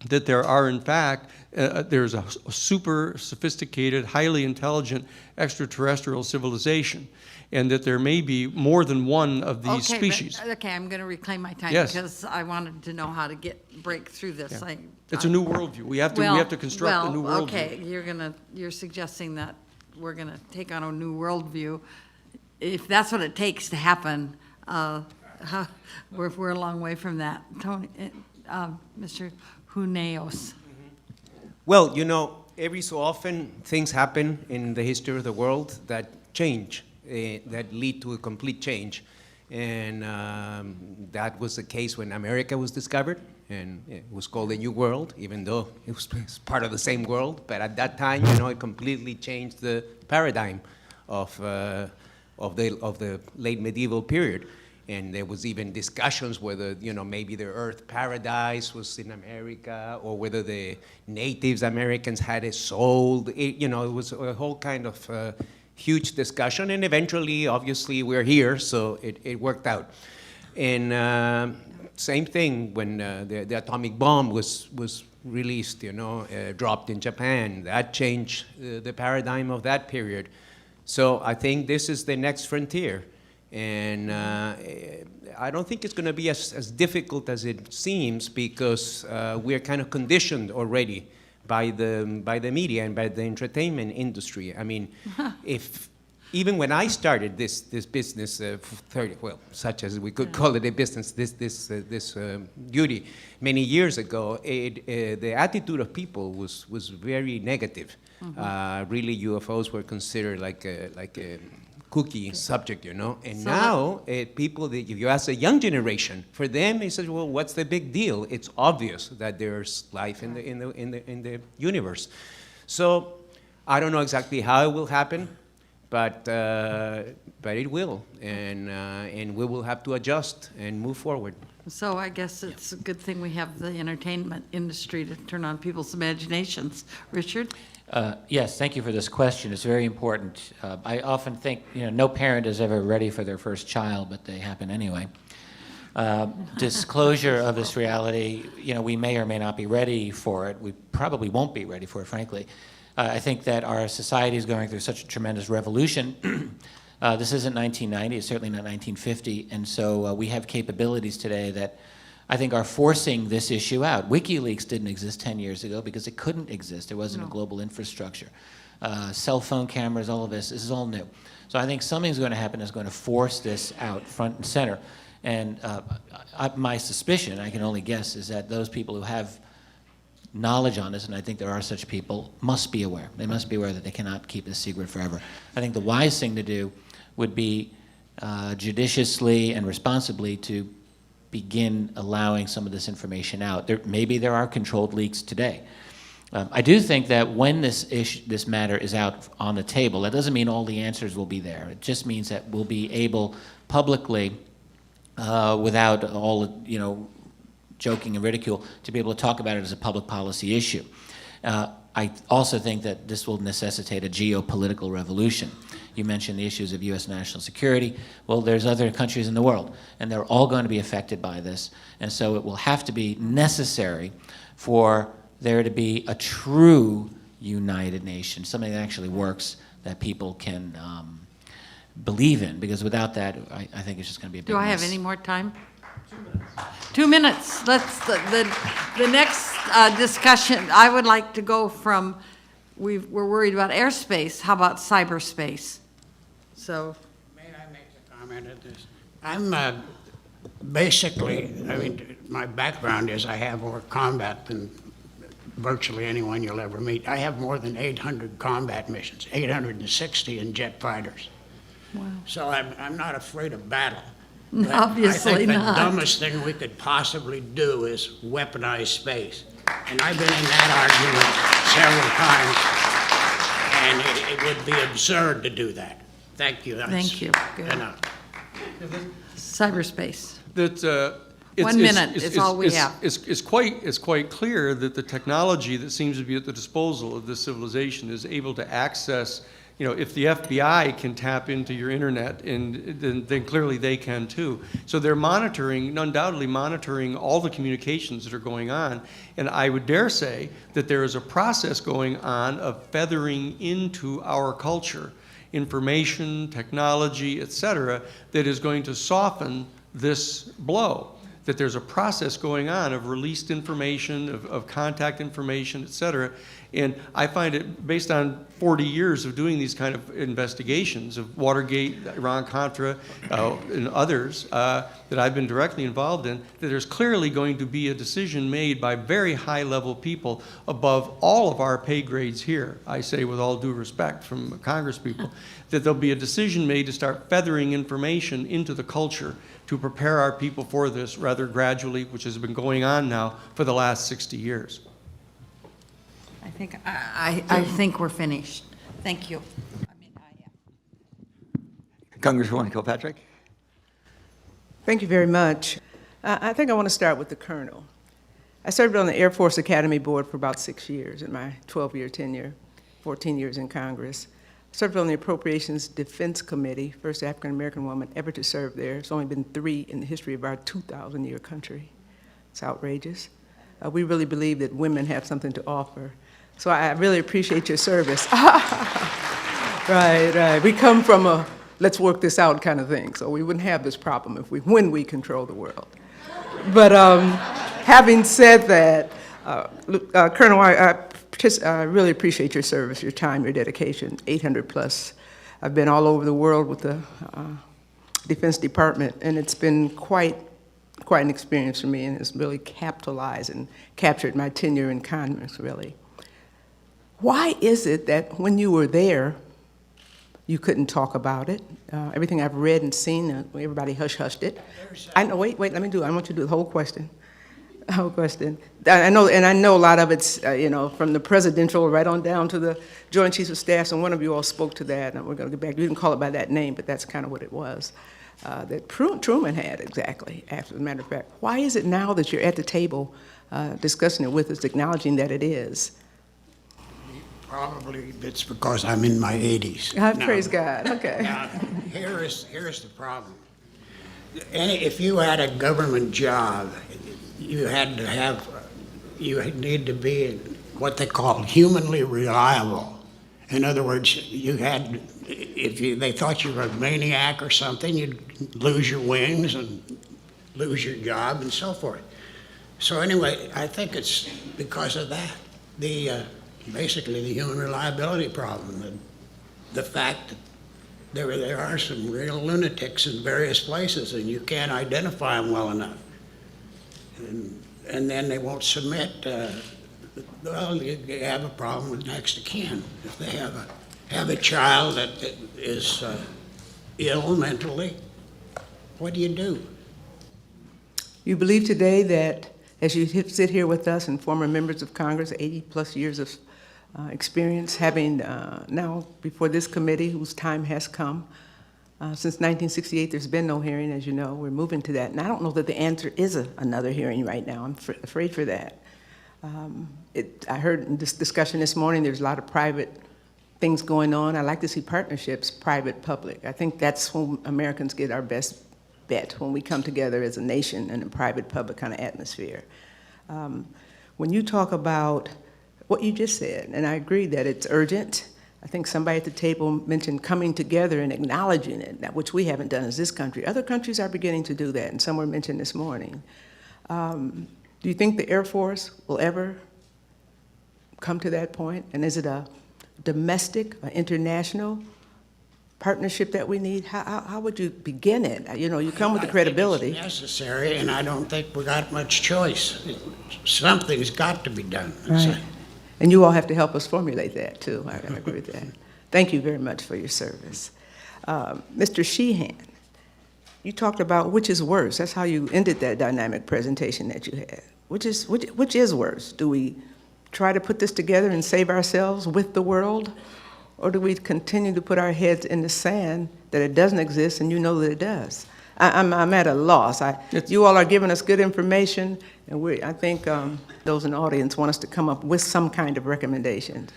Speaker 4: that there are, in fact, there's a super sophisticated, highly intelligent extraterrestrial civilization, and that there may be more than one of these
Speaker 7: Okay,
Speaker 4: species.
Speaker 7: Okay, I'm going to reclaim my time
Speaker 4: Yes.
Speaker 7: because I wanted to know how to break through this.
Speaker 4: Yeah. It's a new worldview. We have to construct a new worldview.
Speaker 7: Okay, you're suggesting that we're gonna take on a new worldview. If that's what it takes to happen, we're a long way from that. Tony, Mr. Huneos.
Speaker 2: Well, you know, every so often things happen in the history of the world that change, that lead to a complete change. And that was the case when America was discovered, and it was called the New World, even though it was part of the same world. But at that time, you know, it completely changed the paradigm of the late medieval period. And there was even discussions whether, you know, maybe the Earth paradise was in America, or whether the Native Americans had a soul. You know, it was a whole kind of huge discussion, and eventually, obviously, we're here, so it worked out. And same thing when the atomic bomb was released, you know, dropped in Japan. That changed the paradigm of that period. So I think this is the next frontier. And I don't think it's going to be as difficult as it seems, because we're kind of conditioned already by the media and by the entertainment industry. I mean, even when I started this business, such as we could call it a business, this duty, many years ago, the attitude of people was very negative. Really, UFOs were considered like a cookie subject, you know. And so now, people, if you ask a young generation, for them, they say, well, what's the big deal? It's obvious that there's life in the universe. So I don't know exactly how it will happen, but it will, and we will have to adjust and move forward.
Speaker 7: So I guess it's a good thing we have the entertainment industry to turn on people's imaginations. Richard?
Speaker 3: Yes, thank you for this question. It's very important. I often think, you know, no parent is ever ready for their first child, but they happen anyway. Disclosure of this reality, you know, we may or may not be ready for it. We probably won't be ready for it, frankly. I think that our society is going through such a tremendous revolution. This isn't 1990, it's certainly not 1950, and so we have capabilities today that I think are forcing this issue out. WikiLeaks didn't exist 10 years ago because it couldn't exist. There wasn't a global infrastructure. Cell phone cameras, all of this is all new. So I think something's going to happen that's going to force this out front and center. And my suspicion, I can only guess, is that those people who have knowledge on this, and I think there are such people, must be aware. They must be aware that they cannot keep this secret forever. I think the wise thing to do would be judiciously and responsibly to begin allowing some of this information out. Maybe there are controlled leaks today. I do think that when this matter is out on the table, that doesn't mean all the answers will be there. It just means that we'll be able publicly, without all, you know, joking and ridicule, to be able to talk about it as a public policy issue. I also think that this will necessitate a geopolitical revolution. You mentioned the issues of U.S. national security. Well, there's other countries in the world, and they're all going to be affected by this. And so it will have to be necessary for there to be a true united nation, something that actually works, that people can believe in. Because without that, I think it's just going to be a big
Speaker 7: Do I have
Speaker 3: mess.
Speaker 7: any more time? 2 minutes. Let's, the next discussion, I would like to go from, we're worried about airspace, how about cyberspace? So.
Speaker 5: May I make a comment at this? I'm basically, I mean, my background is I have more combat than virtually anyone you'll ever meet. I have more than 800 combat missions, 860 in jet fighters.
Speaker 7: Wow.
Speaker 5: So I'm not afraid of battle.
Speaker 7: Obviously
Speaker 5: I think
Speaker 7: not.
Speaker 5: the dumbest thing we could possibly do is weaponize space. And I've been in that argument several times. And it would be absurd to do that. Thank you.
Speaker 7: Thank you. Good.
Speaker 5: Enough.
Speaker 7: Cyberspace.
Speaker 4: That,
Speaker 7: 1 minute is all we have.
Speaker 4: It's quite clear that the technology that seems to be at the disposal of this civilization is able to access, if the FBI can tap into your internet, and then clearly they can too. So they're undoubtedly monitoring all the communications that are going on. And I would dare say that there is a process going on of feathering into our culture information, technology, et cetera, that is going to soften this blow. That there's a process going on of released information, of contact information, et cetera. And I find it, based on 40 years of doing these kind of investigations of Watergate, Iran-Contra, and others that I've been directly involved in, that there's clearly going to be a decision made by very high-level people above all of our pay grades here, I say with all due respect from Congress people, that there'll be a decision made to start feathering information into the culture to prepare our people for this rather gradually, which has been going on now for the last 60 years.
Speaker 7: I think we're finished. Thank you.
Speaker 6: Congresswoman Kilpatrick?
Speaker 8: Thank you very much. I think I want to start with the Colonel. I served on the Air Force Academy Board for about 6 years in my 12-year tenure, 14 years in Congress. I served on the Appropriations Defense Committee, first African-American woman ever to serve there. It's only been 3 in the history of our 2,000-year country. It's outrageous. We really believe that women have something to offer. So I really appreciate your service. Right. We come from a let's work this out kind of thing, so we wouldn't have this problem when we control the world. But having said that, Colonel, I really appreciate your service, your time, your dedication, 800 plus. I've been all over the world with the Defense Department, and it's been quite an experience for me, and it's really capitalized and captured my tenure in Congress, really. Why is it that when you were there, you couldn't talk about it? Everything I've read and seen, everybody hush-hushed it. I know, wait, let me do it. I want you to do the whole question. The whole question. I know a lot of it's, from the presidential right on down to the Joint Chiefs of Staff, and one of you all spoke to that, and we're going to get back. You didn't call it by that name, but that's kind of what it was. That Truman had, exactly, as a matter of fact. Why is it now that you're at the table discussing it with us, acknowledging that it is?
Speaker 5: Probably it's because I'm in my 80s.
Speaker 8: Praise God, okay.
Speaker 5: Now, here's the problem. If you had a government job, you need to be what they call humanly reliable. In other words, they thought you were a maniac or something, you'd lose your wings and lose your job and so forth. So anyway, I think it's because of that. Basically the human reliability problem, the fact that there are some real lunatics in various places and you can't identify them well enough. And then they won't submit. Well, you have a problem with next of kin. If they have a child that is ill mentally, what do you do?
Speaker 8: You believe today that as you sit here with us and former members of Congress, 80 plus years of experience, having now before this committee whose time has come, since 1968 there's been no hearing, as you know, we're moving to that. And I don't know that the answer is another hearing right now. I'm afraid for that. I heard in this discussion this morning there's a lot of private things going on. I like to see partnerships, private, public. I think that's when Americans get our best bet, when we come together as a nation in a private, public kind of atmosphere. When you talk about what you just said, and I agree that it's urgent. I think somebody at the table mentioned coming together and acknowledging it, which we haven't done as this country. Other countries are beginning to do that, and some were mentioned this morning. Do you think the Air Force will ever come to that point? And is it a domestic, or international partnership that we need? How would you begin it? You come with the credibility.
Speaker 5: It's necessary, and I don't think we got much choice. Something's got to be done.
Speaker 8: Right. And you all have to help us formulate that, too. I agree with that. Thank you very much for your service. Mr. Sheehan, you talked about which is worse. That's how you ended that dynamic presentation that you had. Which is worse? Do we try to put this together and save ourselves with the world? or do we continue to put our heads in the sand that it doesn't exist and you know that it does? I'm at a loss. You all are giving us good information, and I think those in the audience want us to come up with some kind of recommendations.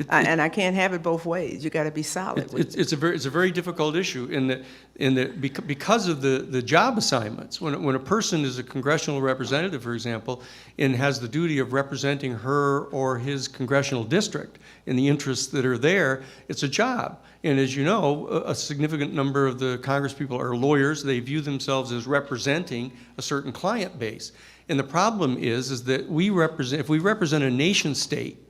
Speaker 8: And I can't have it both ways. You got to be solid.
Speaker 4: It's a very difficult issue because of the job assignments. When a person is a congressional representative, for example, and has the duty of representing her or his congressional district in the interests that are there, it's a job. And as you know, a significant number of the congresspeople are lawyers. They view themselves as representing a certain client base. And the problem is that if we represent a nation state,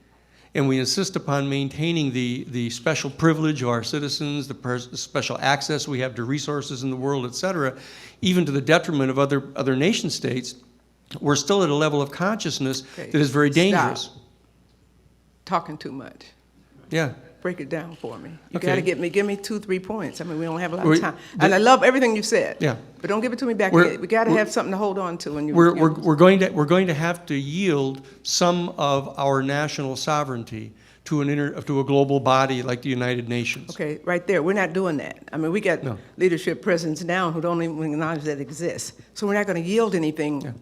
Speaker 4: and we insist upon maintaining the special privilege of our citizens, the special access we have to resources in the world, et cetera, even to the detriment of other nation states, we're still at a level of consciousness that is very dangerous.
Speaker 8: Stop. Talking too much.
Speaker 4: Yeah.
Speaker 8: Break it down for me. You
Speaker 4: Okay.
Speaker 8: got to give me 2-3 points. I mean, we don't have a lot of time. And I love everything you said.
Speaker 4: Yeah.
Speaker 8: But don't give it to me back again. We got to have something to hold on to. When
Speaker 4: We're going to have to yield some of our national sovereignty to a global body like the United Nations.
Speaker 8: Okay, right there. We're not doing that. I mean, we got
Speaker 4: No.
Speaker 8: leadership presidents now who don't even acknowledge that it exists. So we're not going to yield anything.
Speaker 4: Yeah.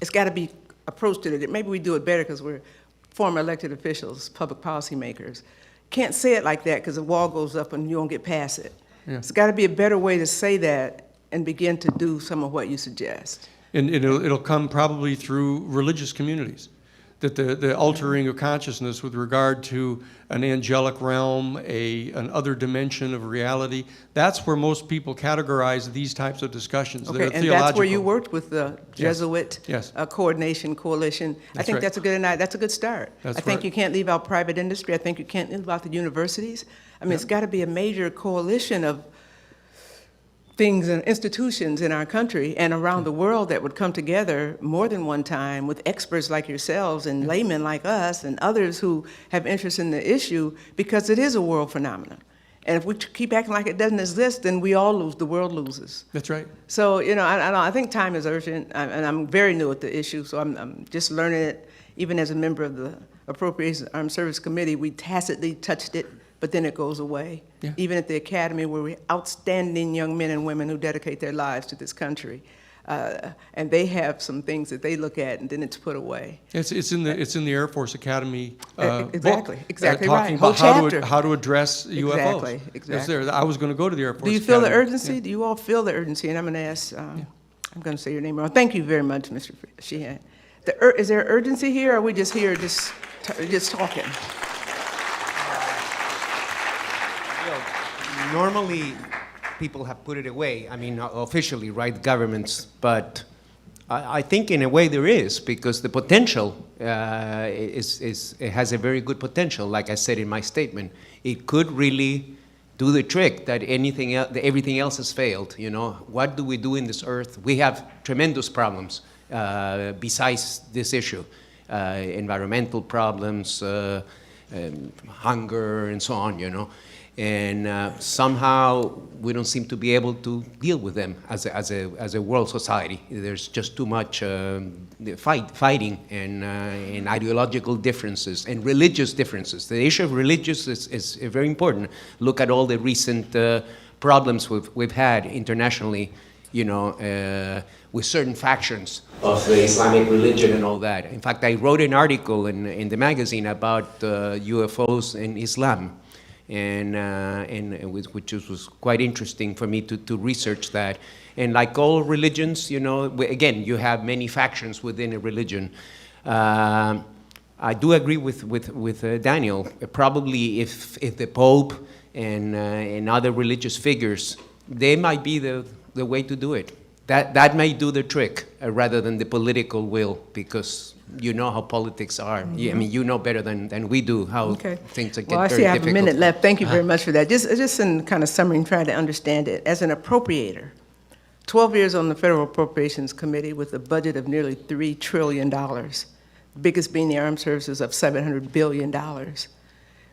Speaker 8: It's got to be approached to it. Maybe we do it better because we're former elected officials, public policy makers. Can't say it like that because the wall goes up and you won't get past it.
Speaker 4: Yeah.
Speaker 8: It's got to be a better way to say that and begin to do some of what you suggest.
Speaker 4: And it'll come probably through religious communities, that the altering of consciousness with regard to an angelic realm, an other dimension of reality, that's where most people categorize these types of discussions.
Speaker 8: Okay,
Speaker 4: They're
Speaker 8: and
Speaker 4: theological.
Speaker 8: that's where you worked with the Jesuit
Speaker 4: Yes.
Speaker 8: Coordination Coalition. I
Speaker 4: That's
Speaker 8: think
Speaker 4: right.
Speaker 8: that's a good start.
Speaker 4: That's
Speaker 8: I think
Speaker 4: right.
Speaker 8: you can't leave out private industry. I think you can't leave out the universities. I mean, it's got to be a major coalition of things and institutions in our country and around the world that would come together more than one time with experts like yourselves and laymen like us and others who have interest in the issue, because it is a world phenomenon. And if we keep acting like it doesn't exist, then we all lose, the world loses.
Speaker 4: That's right.
Speaker 8: So, I think time is urgent, and I'm very new at the issue, so I'm just learning it. Even as a member of the Appropriations Armed Service Committee, we tacitly touched it, but then it goes away.
Speaker 4: Yeah.
Speaker 8: Even at the academy, where we outstanding young men and women who dedicate their lives to this country, and they have some things that they look at, and then it's put away.
Speaker 4: It's in the Air Force Academy
Speaker 8: Exactly,
Speaker 4: book,
Speaker 8: exactly
Speaker 4: talking
Speaker 8: right. Whole
Speaker 4: about
Speaker 8: chapter.
Speaker 4: how to address UFOs.
Speaker 8: Exactly,
Speaker 4: It's
Speaker 8: exactly.
Speaker 4: there. I was going to go to the Air Force
Speaker 8: Do you feel the
Speaker 4: Academy.
Speaker 8: urgency?
Speaker 4: Yeah.
Speaker 8: Do you all feel the urgency? And I'm going to ask, I'm going to say your name wrong. Thank you very much, Mr. Sheehan. Is there urgency here, or are we just here just talking?
Speaker 2: Normally, people have put it away, I mean, officially, right, governments, but I think in a way there is, because the potential it has a very good potential, like I said in my statement. It could really do the trick that everything else has failed, you know. What do we do in this earth? We have tremendous problems besides this issue, environmental problems, hunger, and so on, you know. And somehow we don't seem to be able to deal with them as a world society. There's just too much fighting and ideological differences and religious differences. The issue of religious is very important. Look at all the recent problems we've had internationally, you know, with certain factions of the Islamic religion and all that. In fact, I wrote an article in the magazine about UFOs in Islam. Which was quite interesting for me to research that. And like all religions, you know, again, you have many factions within a religion. I do agree with Daniel. Probably if the Pope and other religious figures, they might be the way to do it. That may do the trick rather than the political will, because you know how politics are. I mean, you know better than we do how things get very difficult.
Speaker 8: Well, I see I have a minute left. Thank you very much for that. Just in kind of summary and trying to understand it. As an appropriator, 12 years on the Federal Appropriations Committee with a budget of nearly $3 trillion, the biggest being the armed services of $700 billion.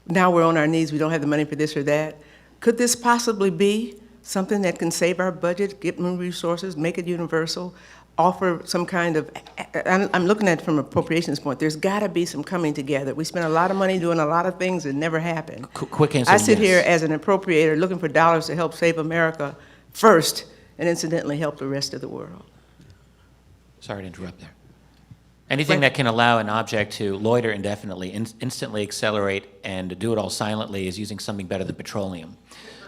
Speaker 8: Now we're on our knees. We don't have the money for this or that. Could this possibly be something that can save our budget, get more resources, make it universal, offer some kind of, I'm looking at it from an appropriations point, there's got to be some coming together. We spend a lot of money doing a lot of things that never happen.
Speaker 3: Quick answer,
Speaker 8: I sit here
Speaker 3: yes.
Speaker 8: as an appropriator looking for dollars to help save America first and incidentally help the rest of the world.
Speaker 3: Sorry to interrupt there. Anything that can allow an object to loiter indefinitely, instantly accelerate, and do it all silently is using something better than petroleum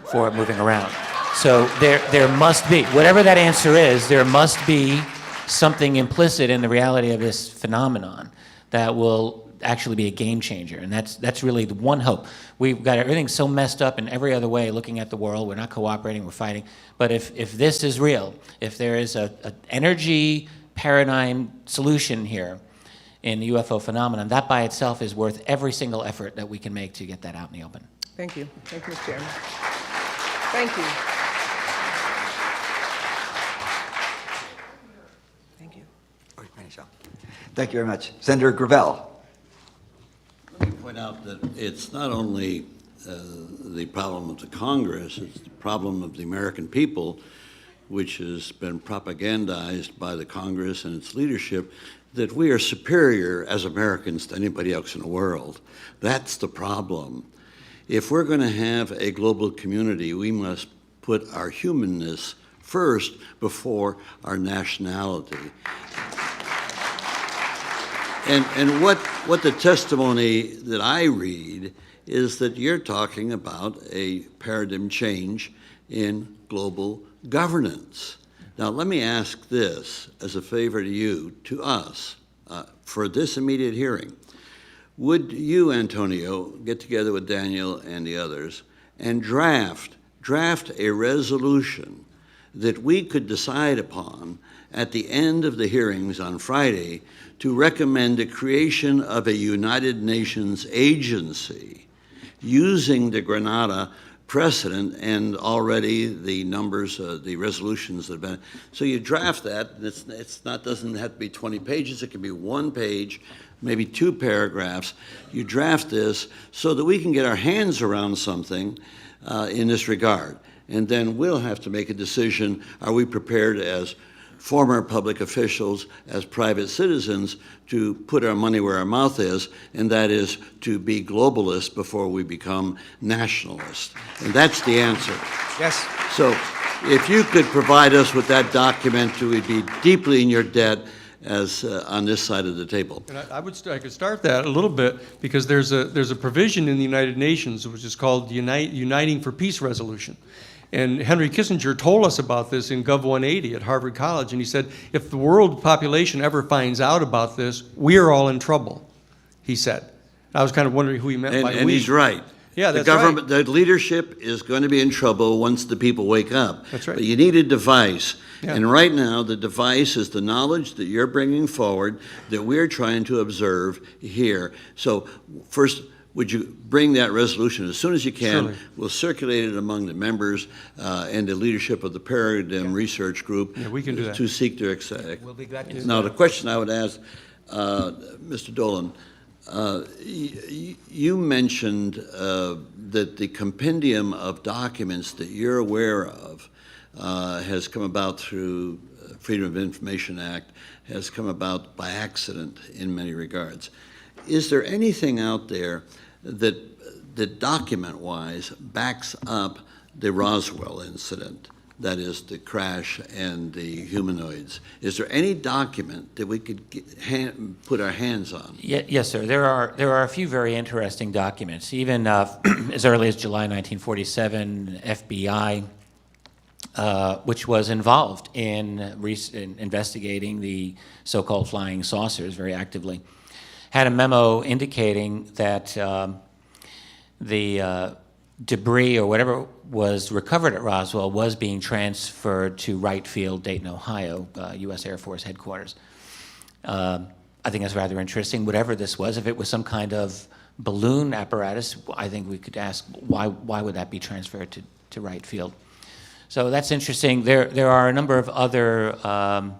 Speaker 3: for it moving around. So there must be, whatever that answer is, there must be something implicit in the reality of this phenomenon that will actually be a game changer, and that's really the one hope. We've got everything so messed up in every other way, looking at the world. We're not cooperating, we're fighting. But if this is real, if there is an energy paradigm solution here in the UFO phenomenon, that by itself is worth every single effort that we can make to get that out in the open.
Speaker 8: Thank you. Thank you, Mr. Chairman. Thank you. Thank you.
Speaker 6: Thank you very much. Senator Gravel.
Speaker 9: Let me point out that it's not only the problem of the Congress, it's the problem of the American people, which has been propagandized by the Congress and its leadership, that we are superior as Americans to anybody else in the world. That's the problem. If we're going to have a global community, we must put our humanness first before our nationality. And what the testimony that I read is that you're talking about a paradigm change in global governance. Now, let me ask this as a favor to you, to us, for this immediate hearing. Would you, Antonio, get together with Daniel and the others and draft a resolution that we could decide upon at the end of the hearings on Friday to recommend the creation of a United Nations agency using the Grenada precedent and already the numbers, the resolutions that have been. So you draft that, and doesn't have to be 20 pages, it can be 1 page, maybe 2 paragraphs. You draft this so that we can get our hands around something in this regard. And then we'll have to make a decision, are we prepared as former public officials, as private citizens, to put our money where our mouth is, and that is to be globalists before we become nationalists. And that's the answer.
Speaker 2: Yes.
Speaker 9: So if you could provide us with that document, we'd be deeply in your debt as on this side of the table.
Speaker 4: And I could start that a little bit, because there's a provision in the United Nations which is called the Uniting for Peace Resolution. And Henry Kissinger told us about this in Gov 180 at Harvard College, and he said, if the world population ever finds out about this, we're all in trouble, he said. I was kind of wondering who he meant by we.
Speaker 9: And he's right.
Speaker 4: Yeah,
Speaker 9: the
Speaker 4: that's
Speaker 9: government,
Speaker 4: right.
Speaker 9: The leadership is going to be in trouble once the people wake up.
Speaker 4: That's right.
Speaker 9: But you need a device.
Speaker 4: Yeah.
Speaker 9: And right now, the device is the knowledge that you're bringing forward that we're trying to observe here. So first, would you bring that resolution as soon as you can?
Speaker 4: Surely.
Speaker 9: We'll circulate it among the members and the leadership of the Paradigm Research Group.
Speaker 4: Yeah, we can do that.
Speaker 9: To seek their accept.
Speaker 2: We'll be glad to.
Speaker 9: Now, the question I would ask, Mr. Dolan, you mentioned that the compendium of documents that you're aware of has come about through Freedom of Information Act, has come about by accident in many regards. Is there anything out there that document-wise backs up the Roswell incident? That is the crash and the humanoids. Is there any document that we could put our hands on?
Speaker 3: Yes, sir. There are a few very interesting documents. Even as early as July 1947, FBI, which was involved in investigating the so-called flying saucers very actively, had a memo indicating that the debris or whatever was recovered at Roswell was being transferred to Wright Field, Dayton, Ohio, U.S. Air Force headquarters. I think that's rather interesting. Whatever this was, if it was some kind of balloon apparatus, I think we could ask why would that be transferred to Wright Field? So that's interesting. There are a number of other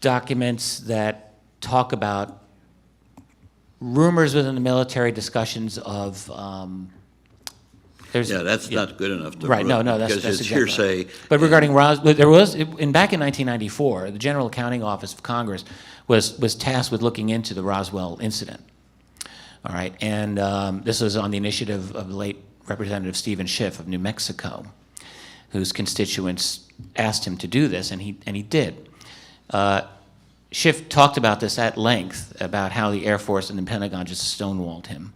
Speaker 3: documents that talk about rumors within the military, discussions of There's,
Speaker 9: Yeah, that's not good enough to.
Speaker 3: Right, no, that's
Speaker 9: because it's
Speaker 3: exactly right.
Speaker 9: hearsay.
Speaker 3: But regarding there was, back in 1994, the General Accounting Office of Congress was tasked with looking into the Roswell incident. All right, and this was on the initiative of the late Representative Stephen Schiff of New Mexico, whose constituents asked him to do this, and he did. Schiff talked about this at length, about how the Air Force and the Pentagon just stonewalled him,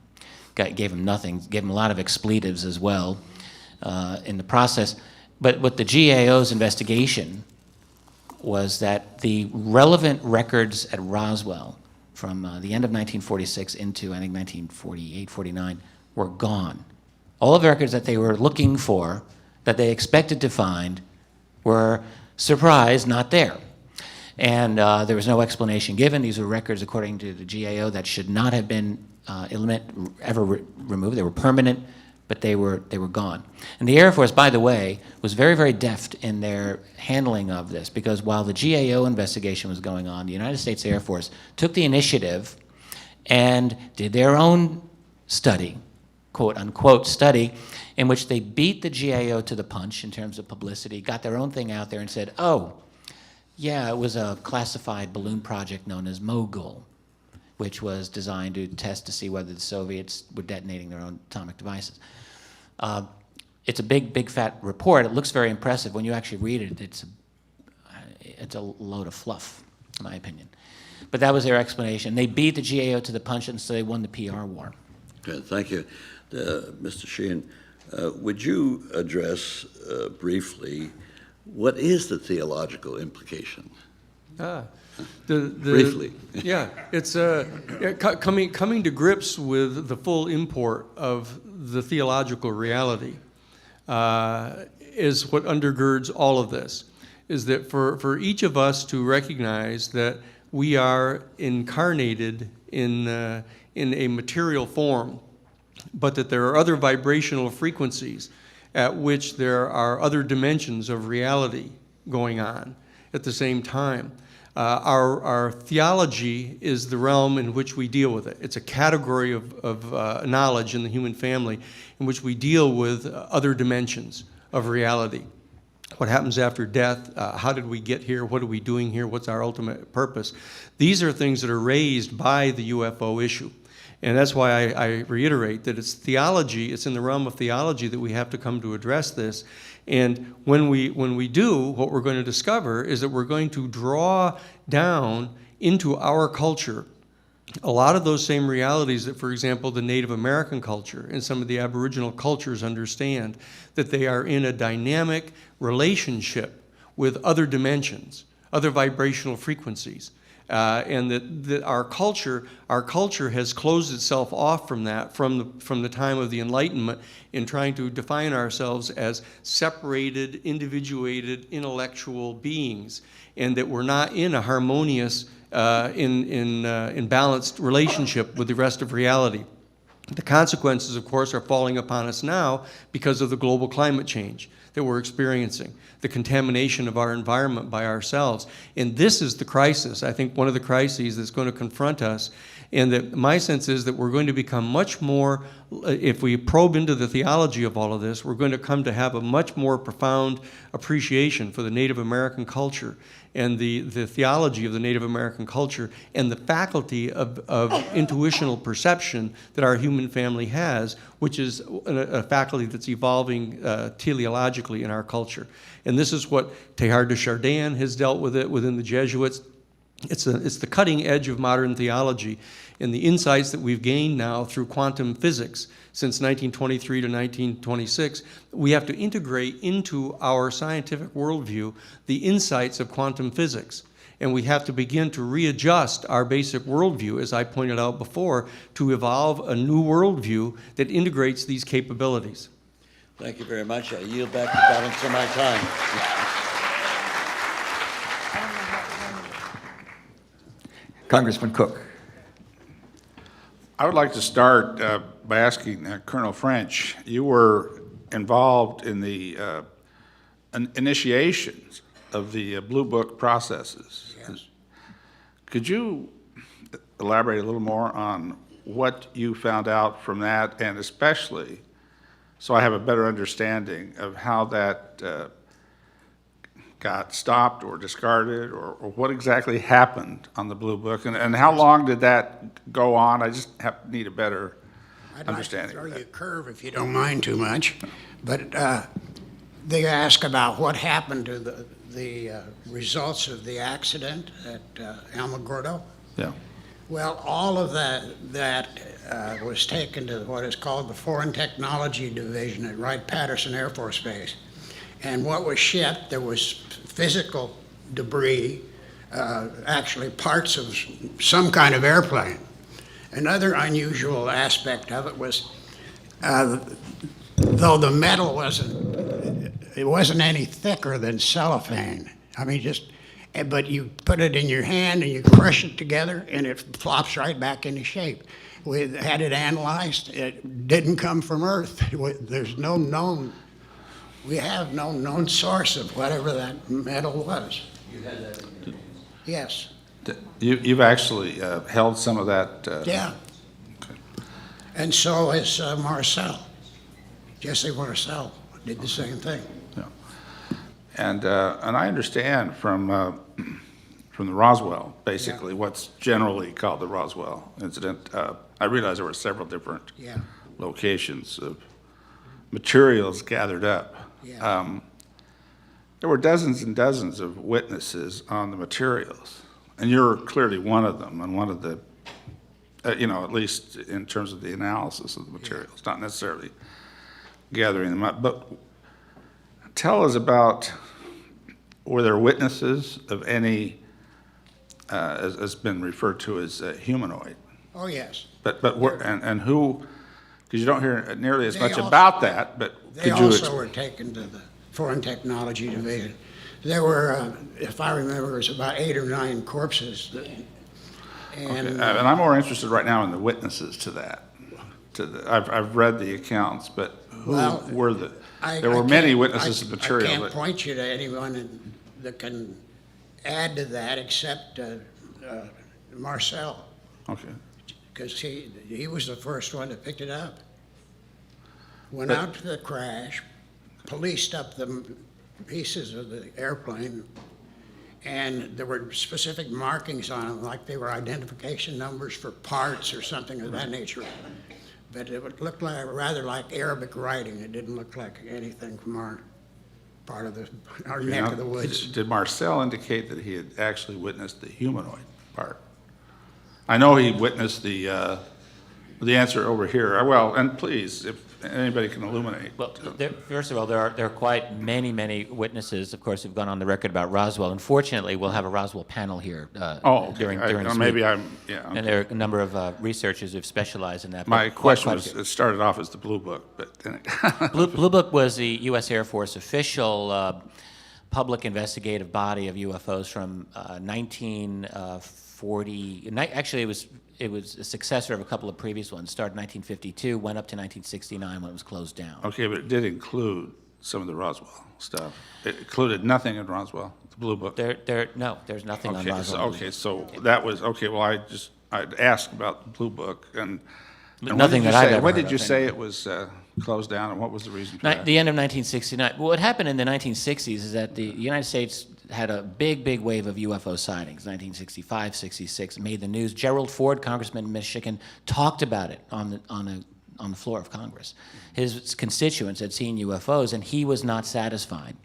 Speaker 3: gave him nothing, gave him a lot of expletives as well in the process. But what the GAO's investigation was that the relevant records at Roswell from the end of 1946 into, I think, 1948, 49, were gone. All of the records that they were looking for, that they expected to find, were, surprise, not there. And there was no explanation given. These were records, according to the GAO, that should not have been ever removed. They were permanent, but they were gone. And the Air Force, by the way, was very, very deft in their handling of this, because while the GAO investigation was going on, the United States Air Force took the initiative and did their own study, quote unquote study, in which they beat the GAO to the punch in terms of publicity, got their own thing out there and said, oh, yeah, it was a classified balloon project known as Mogul, which was designed to test to see whether the Soviets were detonating their own atomic devices. It's a big, big fat report. It looks very impressive. When you actually read it, it's a load of fluff, in my opinion. But that was their explanation. They beat the GAO to the punch, and so they won the PR war.
Speaker 9: Okay, thank you. Mr. Sheehan, would you address briefly what is the theological implication? Briefly.
Speaker 4: Yeah, it's coming to grips with the full import of the theological reality is what undergirds all of this, is that for each of us to recognize that we are incarnated in a material form, but that there are other vibrational frequencies at which there are other dimensions of reality going on at the same time. Our theology is the realm in which we deal with it. It's a category of knowledge in the human family in which we deal with other dimensions of reality. What happens after death? How did we get here? What are we doing here? What's our ultimate purpose? These are things that are raised by the UFO issue. And that's why I reiterate that it's theology, it's in the realm of theology that we have to come to address this. And when we do, what we're going to discover is that we're going to draw down into our culture a lot of those same realities that, for example, the Native American culture and some of the Aboriginal cultures understand, that they are in a dynamic relationship with other dimensions, other vibrational frequencies. And that our culture has closed itself off from that from the time of the Enlightenment in trying to define ourselves as separated, individuated, intellectual beings, and that we're not in a harmonious, in balanced relationship with the rest of reality. The consequences, of course, are falling upon us now because of the global climate change that we're experiencing, the contamination of our environment by ourselves. And this is the crisis, I think one of the crises that's going to confront us. And that my sense is that we're going to become much more, if we probe into the theology of all of this, we're going to come to have a much more profound appreciation for the Native American culture and the theology of the Native American culture and the faculty of intuitional perception that our human family has, which is a faculty that's evolving teleologically in our culture. And this is what Teilhard de Chardin has dealt with it within the Jesuits. It's the cutting edge of modern theology, and the insights that we've gained now through quantum physics since 1923 to 1926, we have to integrate into our scientific worldview the insights of quantum physics. And we have to begin to readjust our basic worldview, as I pointed out before, to evolve a new worldview that integrates these capabilities.
Speaker 9: Thank you very much. I yield back the balance of my time.
Speaker 6: Congressman Cook.
Speaker 10: I would like to start by asking Colonel French, you were involved in the initiations of the Blue Book processes.
Speaker 5: Yes.
Speaker 10: Could you elaborate a little more on what you found out from that, and especially so I have a better understanding of how that got stopped or discarded, or what exactly happened on the Blue Book, and how long did that go on? I just need a better
Speaker 5: I'd like to
Speaker 10: understanding
Speaker 5: throw
Speaker 10: of
Speaker 5: you a
Speaker 10: that.
Speaker 5: curve if you don't mind too much, but they ask about what happened to the results of the accident at Alamogordo.
Speaker 10: Yeah.
Speaker 5: Well, all of that was taken to what is called the Foreign Technology Division at Wright-Patterson Air Force Base. And what was shipped, there was physical debris, actually parts of some kind of airplane. Another unusual aspect of it was, though the metal wasn't any thicker than cellophane. I mean, but you put it in your hand and you crush it together and it flops right back into shape. We had it analyzed. It didn't come from Earth. We have no known source of whatever that metal was.
Speaker 9: You had that in your
Speaker 5: Yes.
Speaker 10: You've actually held some of that?
Speaker 5: Yeah. And so has Marcel. Jesse Marcel did the same thing.
Speaker 10: Yeah. And I understand from the Roswell, basically, what's generally called the Roswell incident. I realize there were several different
Speaker 5: Yeah.
Speaker 10: locations of materials gathered up.
Speaker 5: Yeah.
Speaker 10: There were dozens and dozens of witnesses on the materials, and you're clearly one of them, and one of the, at least in terms of the analysis of the materials, not necessarily gathering them up. But tell us about, were there witnesses of any, as has been referred to as humanoid?
Speaker 5: Oh, yes.
Speaker 10: But and who, because you don't hear nearly as
Speaker 5: They
Speaker 10: much
Speaker 5: also-
Speaker 10: about that, but
Speaker 5: They
Speaker 10: could you
Speaker 5: also were taken to the Foreign Technology Division. There were, if I remember, it was about 8 or 9 corpses.
Speaker 10: And I'm more interested right now in the witnesses to that. I've read the accounts, but who were the, there were many witnesses of material.
Speaker 5: I can't
Speaker 10: that-
Speaker 5: point you to anyone that can add to that except Marcel,
Speaker 10: Okay.
Speaker 5: because he was the first one that picked it up. Went
Speaker 10: But-
Speaker 5: out to the crash, policed up the pieces of the airplane, and there were specific markings on them, like they were identification numbers for parts or something of that nature. But it would look rather like Arabic writing. It didn't look like anything from our part of our neck
Speaker 10: Now,
Speaker 5: of the woods.
Speaker 10: Did Marcel indicate that he had actually witnessed the humanoid part? I know he witnessed the answer over here. Well, and please, if anybody can illuminate.
Speaker 3: Well, first of all, there are quite many witnesses, of course, who've gone on the record about Roswell. Unfortunately, we'll have a Roswell panel here
Speaker 10: Okay.
Speaker 3: during
Speaker 10: Or
Speaker 3: this
Speaker 10: maybe
Speaker 3: week.
Speaker 10: yeah.
Speaker 3: And there are a number of researchers who've specialized in that. but
Speaker 10: My
Speaker 3: quite
Speaker 10: question
Speaker 3: a
Speaker 10: was,
Speaker 3: few.
Speaker 10: it started off as the Blue Book, but then it.
Speaker 3: Blue Book was the U.S. Air Force official public investigative body of UFOs from 1940. Actually, it was a successor of a couple of previous ones. Started in 1952, went up to 1969 when it was closed down.
Speaker 10: Okay, but it did include some of the Roswell stuff. It included nothing in Roswell, the Blue Book.
Speaker 3: No, there's nothing on
Speaker 10: Okay,
Speaker 3: Roswell.
Speaker 10: so that was, okay, well, I'd asked about the Blue Book, and what
Speaker 3: Nothing
Speaker 10: did you
Speaker 3: that I've
Speaker 10: say-
Speaker 3: ever
Speaker 10: When
Speaker 3: heard
Speaker 10: did you
Speaker 3: of,
Speaker 10: say it was closed down, and what was the reason for that?
Speaker 3: The end of 1969. What happened in the 1960s is that the United States had a big wave of UFO sightings. 1965, 66, made the news. Gerald Ford, congressman in Michigan, talked about it on the floor of Congress. His constituents had seen UFOs, and he was not satisfied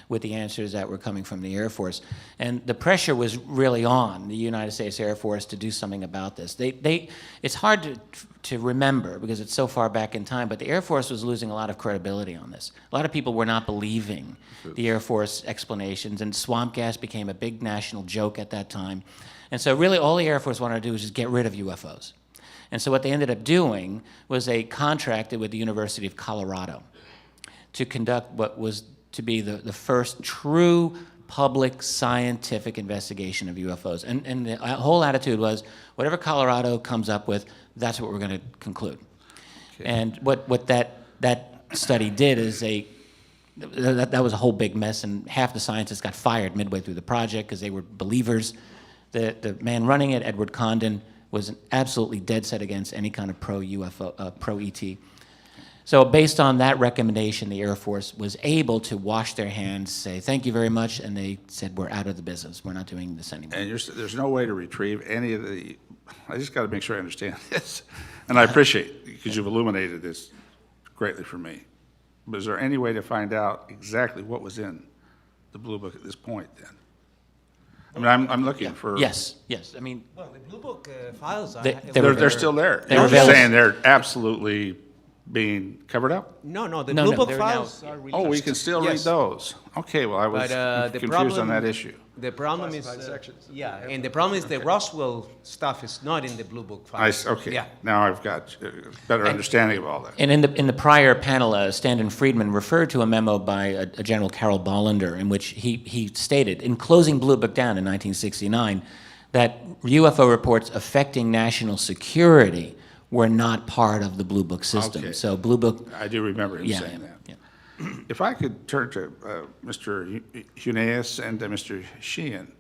Speaker 3: with the answers that were coming from the Air Force. And the pressure was really on the United States Air Force to do something about this. It's hard to remember because it's so far back in time, but the Air Force was losing a lot of credibility on this. A lot of people were not believing the Air Force explanations, and swamp gas became a big national joke at that time. And so really all the Air Force wanted to do was just get rid of UFOs. And so what they ended up doing was they contracted with the University of Colorado to conduct what was to be the first true public scientific investigation of UFOs. And the whole attitude was, whatever Colorado comes up with, that's what we're going to conclude. Okay. And what that study did is that was a whole big mess, and half the scientists got fired midway through the project because they were believers. The man running it, Edward Condon, was absolutely dead set against any kind of pro-UFO, pro-ET. So based on that recommendation, the Air Force was able to wash their hands, say, thank you very much, and they said, we're out of the business. We're not doing this anymore.
Speaker 10: And there's no way to retrieve any of the, I just got to make sure I understand this. And I appreciate it, because you've illuminated this greatly for me. But is there any way to find out exactly what was in the Blue Book at this point then? I mean, I'm looking for.
Speaker 3: Yes, I mean,
Speaker 2: Well, the Blue Book files are.
Speaker 10: They're still there.
Speaker 3: They're
Speaker 10: You're
Speaker 3: available.
Speaker 10: saying they're absolutely being covered up?
Speaker 2: No, the
Speaker 3: No,
Speaker 2: Blue
Speaker 3: no,
Speaker 2: Book
Speaker 3: they're
Speaker 2: files are released.
Speaker 10: Oh, we can still read
Speaker 2: Yes.
Speaker 10: those. Okay, well, I was
Speaker 2: But the
Speaker 10: confused on
Speaker 2: problem,
Speaker 10: that issue.
Speaker 2: The problem is,
Speaker 4: Classified sections.
Speaker 2: yeah, and the problem is the Roswell stuff is not in the Blue Book files.
Speaker 10: Okay,
Speaker 2: Yeah.
Speaker 10: now I've got a better understanding of all that.
Speaker 3: and in the prior panel, Stanton Friedman referred to a memo by a General Carol Bollender in which he stated, in closing Blue Book down in 1969, that UFO reports affecting national security were not part of the Blue Book system.
Speaker 10: Okay.
Speaker 3: So Blue Book,
Speaker 10: I do remember him
Speaker 3: yeah,
Speaker 10: saying that.
Speaker 3: yeah.
Speaker 10: If I could turn to Mr. Huneeus and Mr. Sheehan.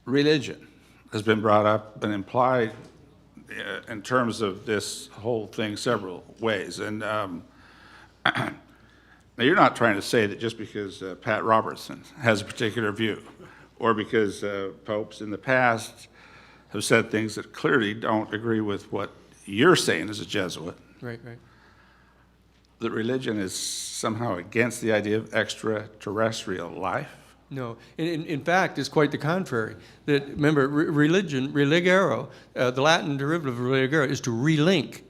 Speaker 10: Religion has been brought up and implied in terms of this whole thing several ways. And now you're not trying to say that just because Pat Robertson has a particular view or because popes in the past have said things that clearly don't agree with what you're saying as a Jesuit,
Speaker 4: Right.
Speaker 10: that religion is somehow against the idea of extraterrestrial life?
Speaker 4: No, in fact, it's quite the contrary. That, remember, religion, religare, the Latin derivative of religare is to relink.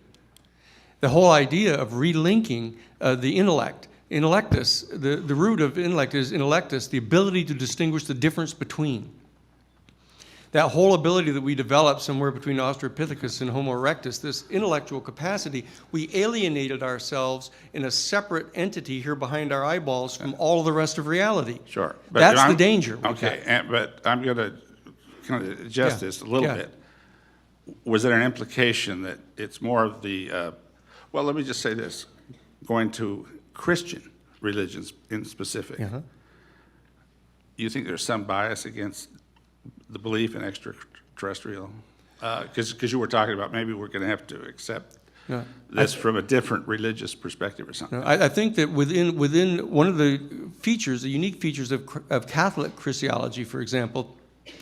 Speaker 4: The whole idea of relinking the intellect, intellectus, the root of intellect is intellectus, the ability to distinguish the difference between. That whole ability that we developed somewhere between Australopithecus and Homo erectus, this intellectual capacity, we alienated ourselves in a separate entity here behind our eyeballs from all of the rest of reality.
Speaker 10: Sure.
Speaker 4: That's
Speaker 10: I'm-
Speaker 4: the danger.
Speaker 10: Okay, but I'm going to kind of adjust
Speaker 4: Yeah,
Speaker 10: this a little
Speaker 4: yeah.
Speaker 10: bit. Was there an implication that it's more of the, well, let me just say this, going to Christian religions in specific,
Speaker 4: Uh-huh.
Speaker 10: you think there's some bias against the belief in extraterrestrial? Because you were talking about maybe we're going to have to accept
Speaker 4: Yeah.
Speaker 10: this from a different religious perspective or something.
Speaker 4: No, I think that within one of the features, the unique features of Catholic Christology, for example,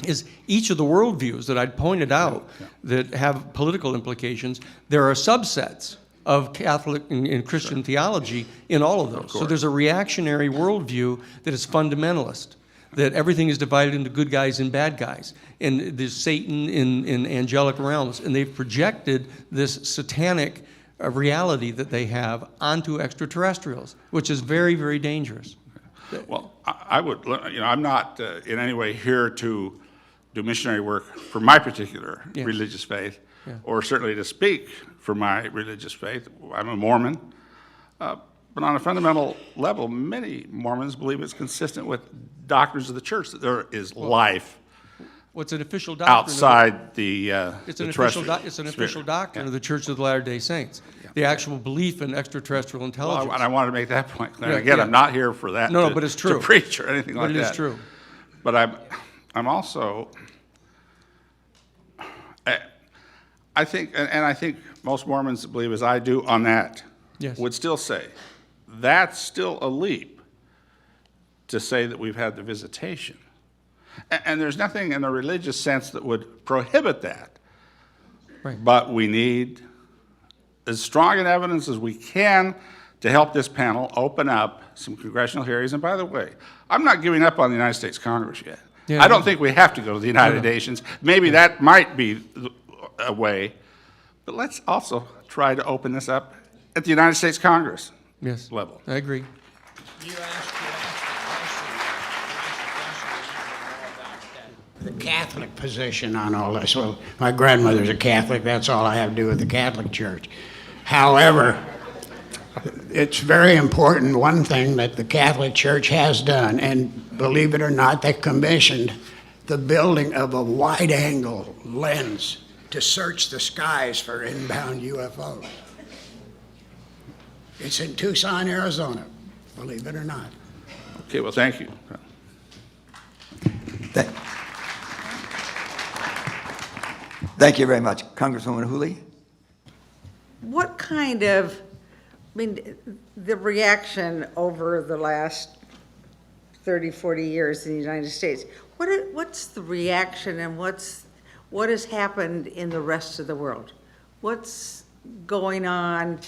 Speaker 4: is each of the worldviews that I'd pointed out that have political implications, there are subsets of Catholic and Christian theology in all of those. So there's a reactionary worldview that is fundamentalist, that everything is divided into good guys and bad guys, and there's Satan in angelic realms, and they've projected this satanic reality that they have onto extraterrestrials, which is very, very dangerous.
Speaker 10: Well, I would, I'm not in any way here to do missionary work for my particular
Speaker 4: Yeah.
Speaker 10: religious faith,
Speaker 4: Yeah.
Speaker 10: or certainly to speak for my religious faith. I'm a Mormon. But on a fundamental level, many Mormons believe it's consistent with doctrines of the church that there is life
Speaker 4: What's an official doctrine?
Speaker 10: outside the
Speaker 4: It's
Speaker 10: the
Speaker 4: an
Speaker 10: terrestrial
Speaker 4: official
Speaker 10: sphere.
Speaker 4: doctrine
Speaker 10: Yeah.
Speaker 4: of the Church of the Latter-day Saints. The actual belief in extraterrestrial
Speaker 10: Well,
Speaker 4: intelligence.
Speaker 10: and I wanted to make that point clear.
Speaker 4: Yeah,
Speaker 10: Again,
Speaker 4: yeah.
Speaker 10: I'm not here for that.
Speaker 4: No,
Speaker 10: to-
Speaker 4: but it's
Speaker 10: to
Speaker 4: true.
Speaker 10: preach or anything like
Speaker 4: But
Speaker 10: that.
Speaker 4: it is true.
Speaker 10: But I'm also, I think, and I think most Mormons believe as I do on that,
Speaker 4: Yes.
Speaker 10: would still say, that's still a leap to say that we've had the visitation. And there's nothing in the religious sense that would prohibit that.
Speaker 4: Right.
Speaker 10: But we need as strong an evidence as we can to help this panel open up some congressional hearings. And by the way, I'm not giving up on the United States Congress yet.
Speaker 4: Yeah,
Speaker 10: I don't
Speaker 4: no.
Speaker 10: think we have to go to the United Nations. Maybe that might be a way. But let's also try to open this up at the United States Congress
Speaker 4: Yes,
Speaker 10: level.
Speaker 4: I agree.
Speaker 5: You asked the Catholic position on all this. Well, my grandmother's a Catholic. That's all I have to do with the Catholic Church. However, it's very important, one thing that the Catholic Church has done, and believe it or not, they commissioned the building of a wide-angle lens to search the skies for inbound UFOs. It's in Tucson, Arizona, believe it or not.
Speaker 10: Okay, well, thank you.
Speaker 6: Thank you very much. Congresswoman Hooley?
Speaker 7: What kind of mean, the reaction over the last 30, 40 years in the United States, what's the reaction and what has happened in the rest of the world? What's going on?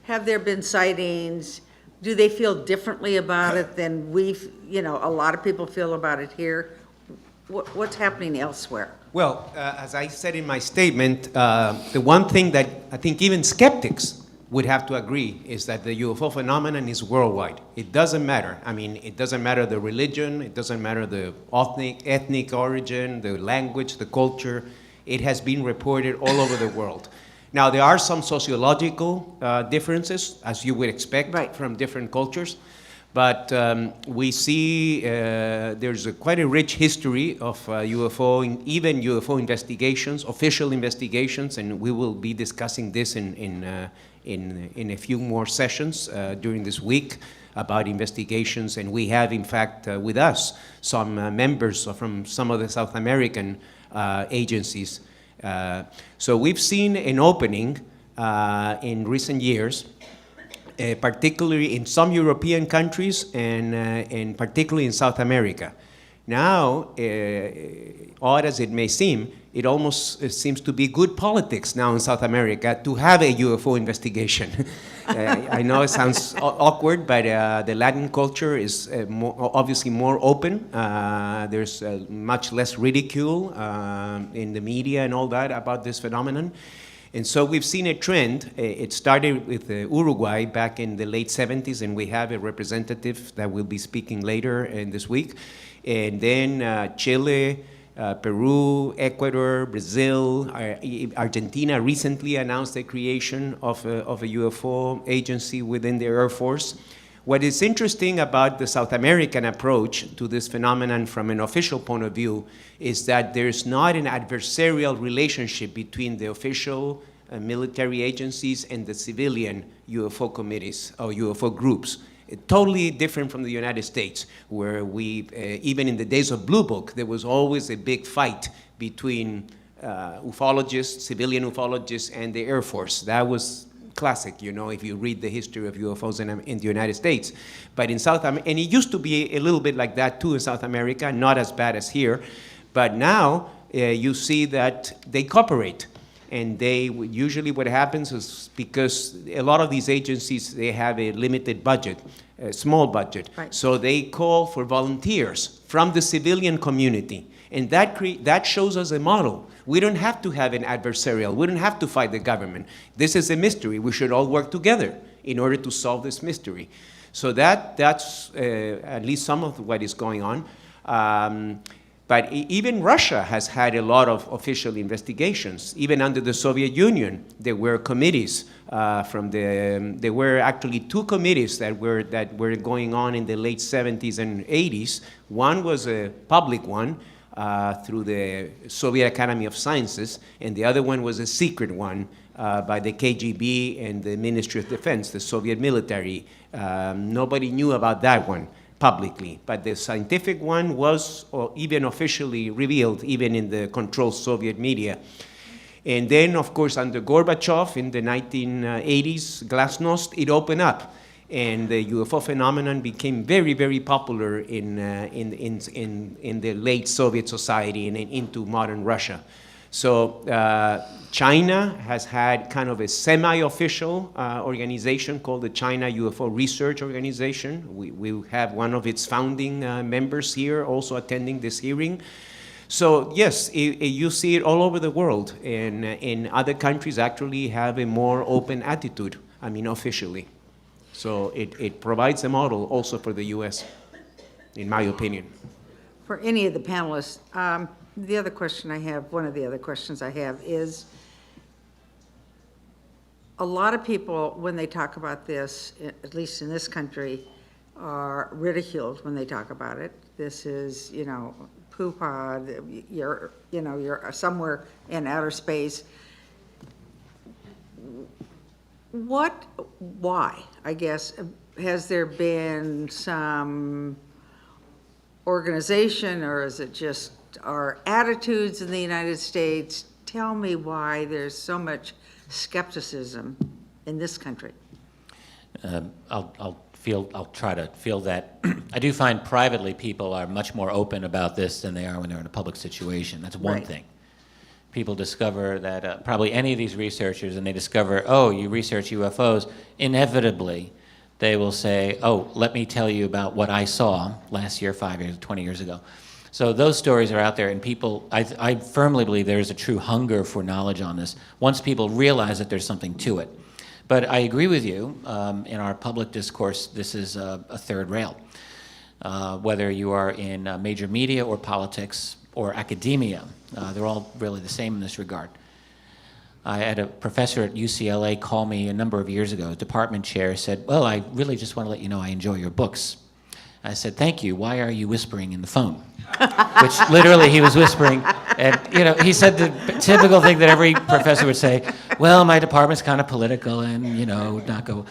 Speaker 7: Have there been sightings? Do they feel differently about it than a lot of people feel about it here? What's happening elsewhere?
Speaker 2: Well, as I said in my statement, the one thing that I think even skeptics would have to agree is that the UFO phenomenon is worldwide. It doesn't matter. I mean, it doesn't matter the religion, it doesn't matter the ethnic origin, the language, the culture. It has been reported all over the world. Now, there are some sociological differences, as you would expect from different cultures, but we see there's quite a rich history of UFO, even UFO investigations, official investigations, and we will be discussing this in a few more sessions during this week about investigations, and we have, in fact, with us some members from some of the South American agencies. So we've seen an opening in recent years, particularly in some European countries and particularly in South America. Now, odd as it may seem, it almost seems to be good politics now in South America to have a UFO investigation. I know it sounds awkward, but the Latin culture is obviously more open. There's much less ridicule in the media and all that about this phenomenon. And so we've seen a trend. It started with Uruguay back in the late 70s, and we have a representative that will be speaking later in this week. And then Chile, Peru, Ecuador, Brazil, Argentina recently announced the creation of a UFO agency within the Air Force. What is interesting about the South American approach to this phenomenon from an official point of view is that there's not an adversarial relationship between the official military agencies and the civilian UFO committees or UFO groups. Totally different from the United States, where we, even in the days of Blue Book, there was always a big fight between ufologists, civilian ufologists, and the Air Force. That was classic, you know, if you read the history of UFOs in the United States. But in South America, and it used to be a little bit like that too in South America, not as bad as here. But now you see that they cooperate. And usually what happens is because a lot of these agencies, they have a limited budget, a small budget.
Speaker 7: Right.
Speaker 2: So they call for volunteers from the civilian community. And that shows us a model. We don't have to have an adversarial. We don't have to fight the government. This is a mystery. We should all work together in order to solve this mystery. So that's at least some of what is going on. But even Russia has had a lot of official investigations. Even under the Soviet Union, there were committees there were actually two committees that were going on in the late 70s and 80s. One was a public one through the Soviet Academy of Sciences, and the other one was a secret one by the KGB and the Ministry of Defense, the Soviet military. Nobody knew about that one publicly, but the scientific one was even officially revealed, even in the controlled Soviet media. And then, of course, under Gorbachev in the 1980s, Glasnost, it opened up, and the UFO phenomenon became very, very popular in the late Soviet society and into modern Russia. So China has had kind of a semi-official organization called the China UFO Research Organization. We have one of its founding members here also attending this hearing. So yes, you see it all over the world, and in other countries actually have a more open attitude, I mean officially. So it provides a model also for the US, in my opinion.
Speaker 7: For any of the panelists, the other question I have, one of the other questions I have is, a lot of people, when they talk about this, at least in this country, are ridiculed when they talk about it. This is, poo-pah, you're somewhere in outer space. Why, I guess, has there been some organization, or is it just our attitudes in the United States? Tell me why there's so much skepticism in this country.
Speaker 3: I'll try to feel that. I do find privately people are much more open about this than they are when they're in a public situation. That's one
Speaker 8: Right.
Speaker 3: thing. People discover that probably any of these researchers, and they discover, oh, you research UFOs, inevitably they will say, oh, let me tell you about what I saw last year, 5 years, 20 years ago. So those stories are out there, and people, I firmly believe there is a true hunger for knowledge on this, once people realize that there's something to it. But I agree with you, in our public discourse, this is a third rail. Whether you are in major media or politics or academia, they're all really the same in this regard. I had a professor at UCLA call me a number of years ago, a department chair, said, well, I really just want to let you know I enjoy your books. I said, thank you, why are you whispering in the phone? Which literally he was whispering, and he said the typical thing that every professor would say, well, my department's kind of political and, would not go.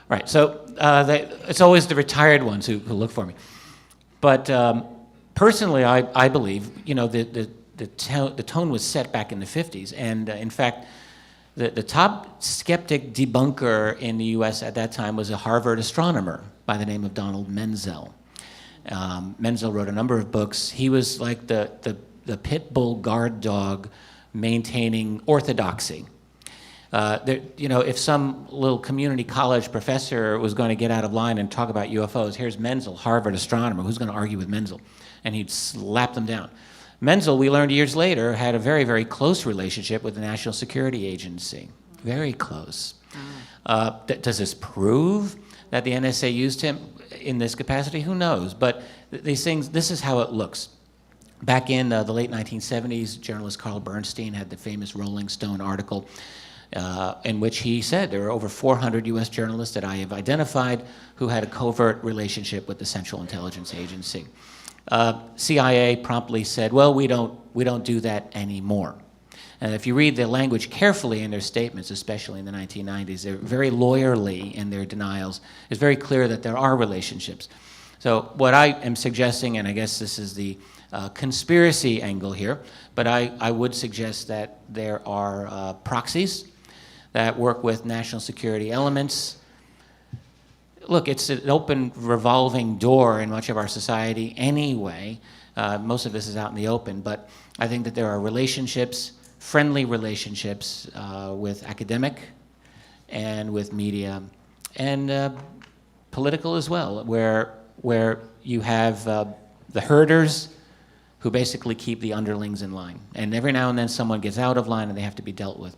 Speaker 3: Right, so it's always the retired ones who look for me. But personally, I believe, the tone was set back in the 50s, and in fact, the top skeptic debunker in the U.S. at that time was a Harvard astronomer by the name of Donald Menzel. Menzel wrote a number of books. He was like the pit bull guard dog maintaining orthodoxy. If some little community college professor was going to get out of line and talk about UFOs, here's Menzel, Harvard astronomer. Who's going to argue with Menzel? And he'd slap them down. Menzel, we learned years later, had a very, very close relationship with the National Security Agency. Very close. Does this prove that the NSA used him in this capacity? Who knows? But these things, this is how it looks. Back in the late 1970s, journalist Carl Bernstein had the famous Rolling Stone article in which he said there are over 400 U.S. journalists that I have identified who had a covert relationship with the Central Intelligence Agency. CIA promptly said, well, we don't do that anymore. And if you read the language carefully in their statements, especially in the 1990s, they're very lawyerly in their denials. It's very clear that there are relationships. So what I am suggesting, and I guess this is the conspiracy angle here, but I would suggest that there are proxies that work with national security elements. Look, it's an open revolving door in much of our society anyway. Most of this is out in the open, but I think that there are relationships, friendly relationships with academic and with media and political as well, where you have the herders who basically keep the underlings in line. And every now and then someone gets out of line and they have to be dealt with.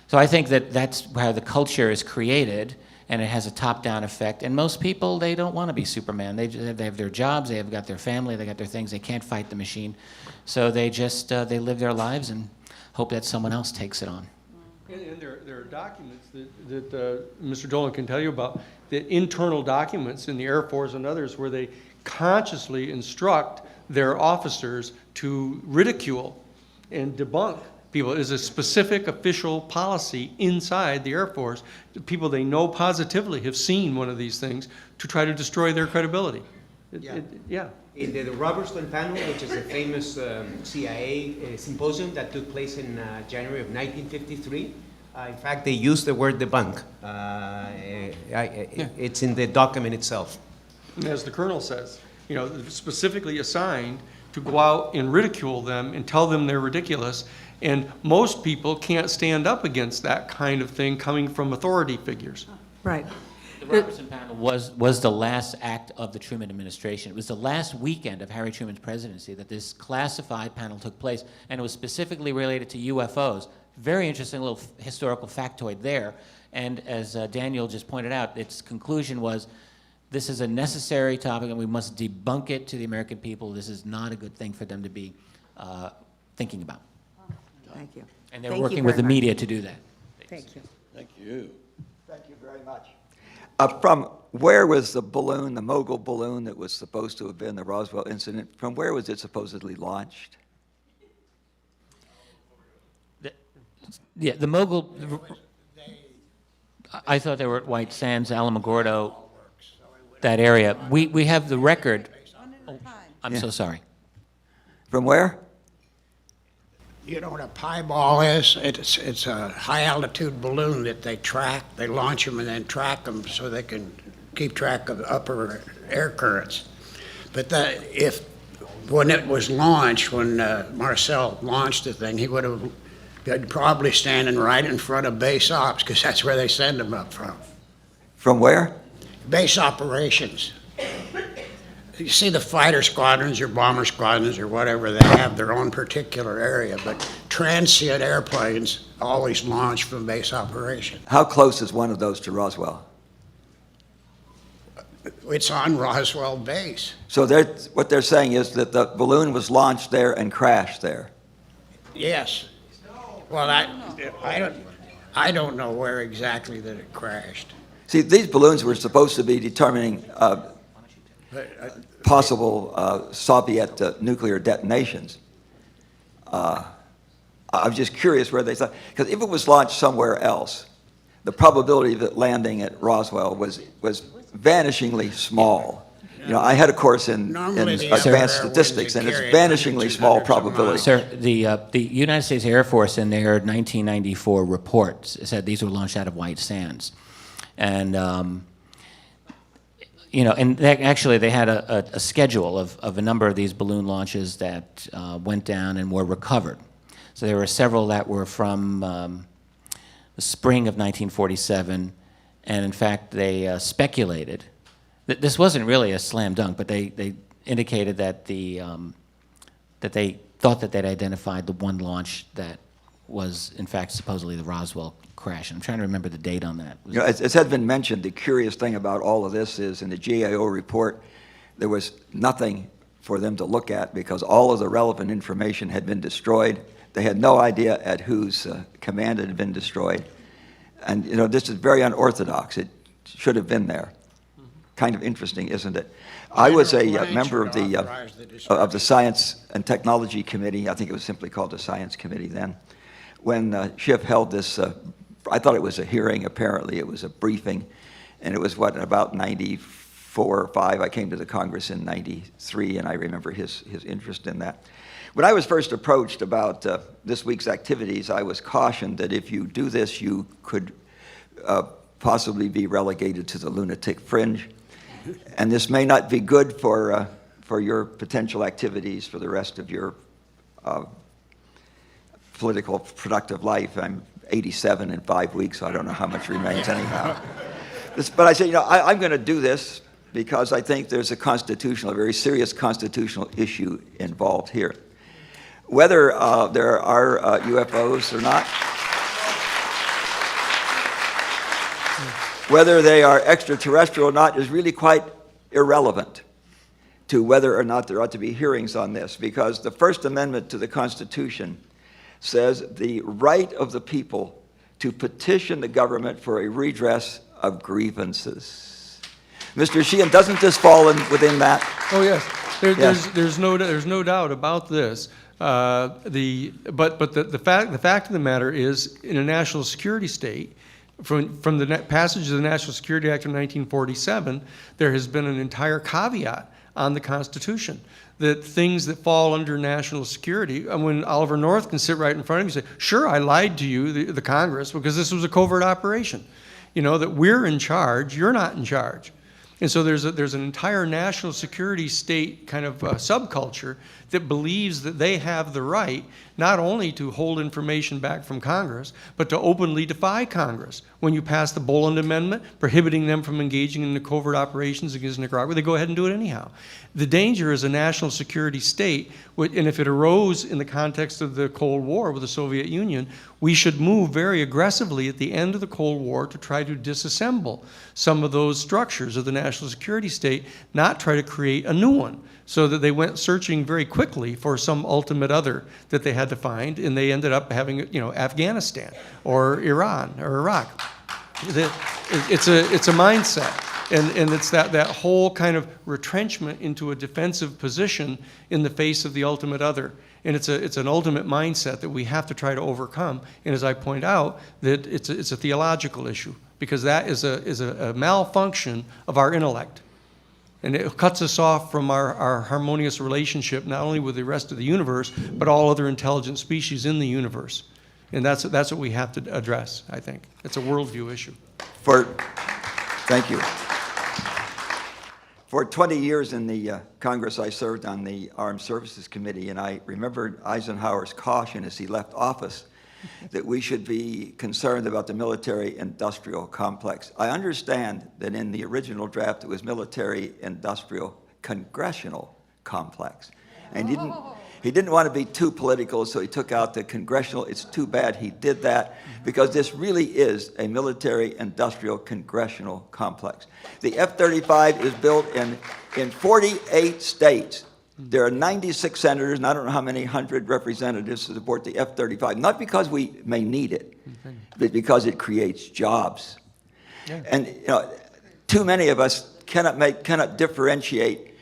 Speaker 3: So I think that that's how the culture is created, and it has a top-down effect. And most people, they don't want to be Superman. They have their jobs, they have got their family, they got their things, they can't fight the machine. So they just, they live their lives and hope that someone else takes it on.
Speaker 4: And there are documents that Mr. Dolan can tell you about, the internal documents in the Air Force and others where they consciously instruct their officers to ridicule and debunk people. It is a specific official policy inside the Air Force. The people they know positively have seen one of these things to try to destroy their credibility. Yeah.
Speaker 2: In the Robertson panel, which is a famous CIA symposium that took place in January of 1953, in fact, they used the word debunk. It's in the document itself.
Speaker 4: And as the colonel says, specifically assigned to go out and ridicule them and tell them they're ridiculous. And most people can't stand up against that kind of thing coming from authority figures.
Speaker 8: Right.
Speaker 3: The Robertson panel was the last act of the Truman administration. It was the last weekend of Harry Truman's presidency that this classified panel took place, and it was specifically related to UFOs. Very interesting little historical factoid there. And as Daniel just pointed out, its conclusion was, this is a necessary topic and we must debunk it to the American people. This is not a good thing for them to be thinking about.
Speaker 8: Thank you.
Speaker 3: And they're
Speaker 8: Thank you
Speaker 3: working with the
Speaker 8: very much.
Speaker 3: media to do that.
Speaker 8: Thank you.
Speaker 9: Thank you.
Speaker 6: Thank you very much. From where was the balloon, the mogul balloon that was supposed to have been the Roswell incident, from where was it supposedly launched?
Speaker 3: The mogul, I thought they were at White Sands, Alamogordo, that area. We have the record. Oh, I'm so sorry.
Speaker 6: From where?
Speaker 5: You know what a pieball is? It's a high-altitude balloon that they track. They launch them and then track them so they can keep track of upper air currents. But when it was launched, when Marcel launched the thing, he would have been probably standing right in front of base ops, because that's where they send them up from.
Speaker 6: From where?
Speaker 5: Base operations. You see the fighter squadrons or bomber squadrons or whatever, they have their own particular area, but transient airplanes always launch from base operations.
Speaker 6: How close is one of those to Roswell?
Speaker 5: It's on Roswell base.
Speaker 6: So what they're saying is that the balloon was launched there and crashed there.
Speaker 5: Yes. Well, I don't know where exactly that it crashed.
Speaker 6: See, these balloons were supposed to be determining possible Soviet nuclear detonations. I'm just curious where they thought, because if it was launched somewhere else, the probability of it landing at Roswell was vanishingly small. You know, I had a course in
Speaker 5: Normally the
Speaker 6: advanced
Speaker 5: upper air
Speaker 6: statistics, and
Speaker 5: winds
Speaker 6: it's
Speaker 5: carry
Speaker 6: vanishingly small
Speaker 5: 100 to 200
Speaker 6: probability.
Speaker 3: Sir, the United States Air Force in their 1994 report said these were launched out of White Sands. And, you know, and actually they had a schedule of a number of these balloon launches that went down and were recovered. So there were several that were from the spring of 1947, and in fact they speculated that this wasn't really a slam dunk, but they indicated that that they thought that they'd identified the one launch that was in fact supposedly the Roswell crash. I'm trying to remember the date on that.
Speaker 6: You know, as has been mentioned, the curious thing about all of this is in the GAO report, there was nothing for them to look at because all of the relevant information had been destroyed. They had no idea at whose command it had been destroyed. And, you know, this is very unorthodox. It should have been there. Kind of interesting, isn't it? I was a member of the Science and Technology Committee. I think it was simply called the Science Committee then. When Schiff held this, I thought it was a hearing. Apparently, it was a briefing. And it was, what, about 94 or 5. I came to the Congress in 93, and I remember his interest in that. When I was first approached about this week's activities, I was cautioned that if you do this, you could possibly be relegated to the lunatic fringe. And this may not be good for your potential activities for the rest of your political productive life. I'm 87 in 5 weeks, so I don't know how much remains anyhow. But I said, you know, I'm going to do this because I think there's a very serious constitutional issue involved here. Whether there are UFOs or not, whether they are extraterrestrial or not is really quite irrelevant to whether or not there ought to be hearings on this, because the First Amendment to the Constitution says the right of the people to petition the government for a redress of grievances. Mr. Sheehan, doesn't this fall within that?
Speaker 4: Oh, yes.
Speaker 6: Yes.
Speaker 4: There's no doubt about this. But the fact of the matter is, in a national security state, from the passage of the National Security Act of 1947, there has been an entire caveat on the Constitution that things that fall under national security, when Oliver North can sit right in front of you and say, sure, I lied to you, the Congress, because this was a covert operation. You know, that we're in charge, you're not in charge. And so there's an entire national security state kind of subculture that believes that they have the right not only to hold information back from Congress, but to openly defy Congress. When you pass the Boland Amendment prohibiting them from engaging in the covert operations against Nicaragua, they go ahead and do it anyhow. The danger is a national security state, and if it arose in the context of the Cold War with the Soviet Union, we should move very aggressively at the end of the Cold War to try to disassemble some of those structures of the national security state, not try to create a new one, so that they went searching very quickly for some ultimate other that they had to find, and they ended up having, you know, Afghanistan or Iran or Iraq. It's a mindset. And it's that whole kind of retrenchment into a defensive position in the face of the ultimate other. And it's an ultimate mindset that we have to try to overcome. And as I point out, that it's a theological issue, because that is a malfunction of our intellect. And it cuts us off from our harmonious relationship, not only with the rest of the universe, but all other intelligent species in the universe. And that's what we have to address, I think. It's a worldview issue.
Speaker 6: Thank you. For 20 years in the Congress, I served on the Armed Services Committee, and I remembered Eisenhower's caution as he left office that we should be concerned about the military-industrial complex. I understand that in the original draft, it was military-industrial congressional complex. And he didn't want to be too political, so he took out the congressional. It's too bad he did that, because this really is a military-industrial congressional complex. The F-35 is built in 48 states. There are 96 senators, and I don't know how many hundred representatives to support the F-35, not because we may need it, but because it creates jobs. Yeah. And you know, too many of us cannot differentiate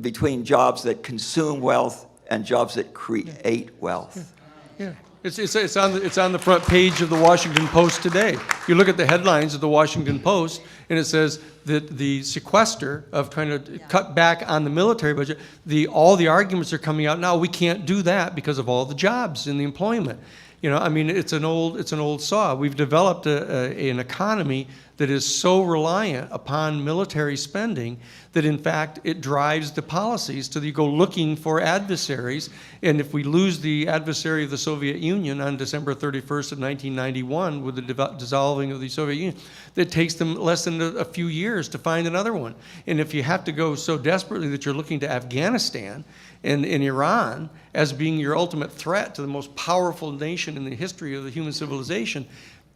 Speaker 6: between jobs that consume wealth and jobs that create wealth.
Speaker 4: Yeah. It's on the front page of the Washington Post today. You look at the headlines of the Washington Post, and it says that the sequester of trying to cut back on the military budget, all the arguments are coming out now. We can't do that because of all the jobs and the employment. You know, I mean, it's an old saw. We've developed an economy that is so reliant upon military spending that, in fact, it drives the policies to you go looking for adversaries. And if we lose the adversary of the Soviet Union on December 31st of 1991 with the dissolving of the Soviet Union, it takes them less than a few years to find another one. And if you have to go so desperately that you're looking to Afghanistan and Iran as being your ultimate threat to the most powerful nation in the history of the human civilization,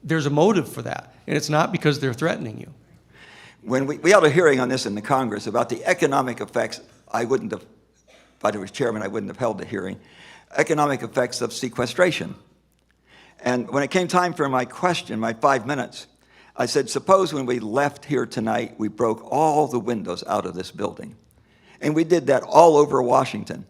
Speaker 4: there's a motive for that, and it's not because they're threatening you.
Speaker 6: When we held a hearing on this in the Congress about the economic effects, I wouldn't have, if I was chairman, I wouldn't have held the hearing, economic effects of sequestration. And when it came time for my question, my 5 minutes, I said, suppose when we left here tonight, we broke all the windows out of this building. And we did that all over Washington.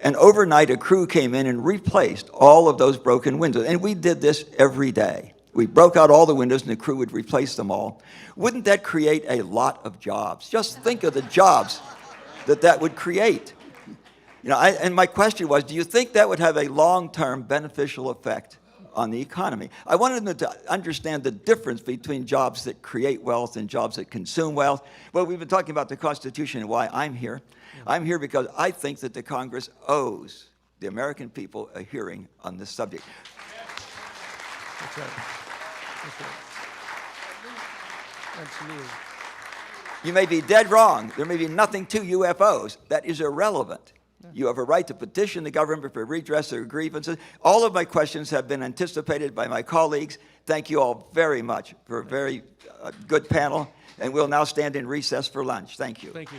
Speaker 6: And overnight, a crew came in and replaced all of those broken windows. And we did this every day. We broke out all the windows, and the crew would replace them all. Wouldn't that create a lot of jobs? Just think of the jobs that would create. You know, and my question was, do you think that would have a long-term beneficial effect on the economy? I wanted them to understand the difference between jobs that create wealth and jobs that consume wealth. Well, we've been talking about the Constitution and why I'm here. I'm here because I think that the Congress owes the American people a hearing on this subject.
Speaker 4: That's right. That's right. Absolutely.
Speaker 6: You may be dead wrong. There may be nothing to UFOs. That is irrelevant. You have a right to petition the government for redress of grievances. All of my questions have been anticipated by my colleagues. Thank you all very much for a very good panel. And we'll now stand in recess for lunch. Thank you.
Speaker 4: Thank you.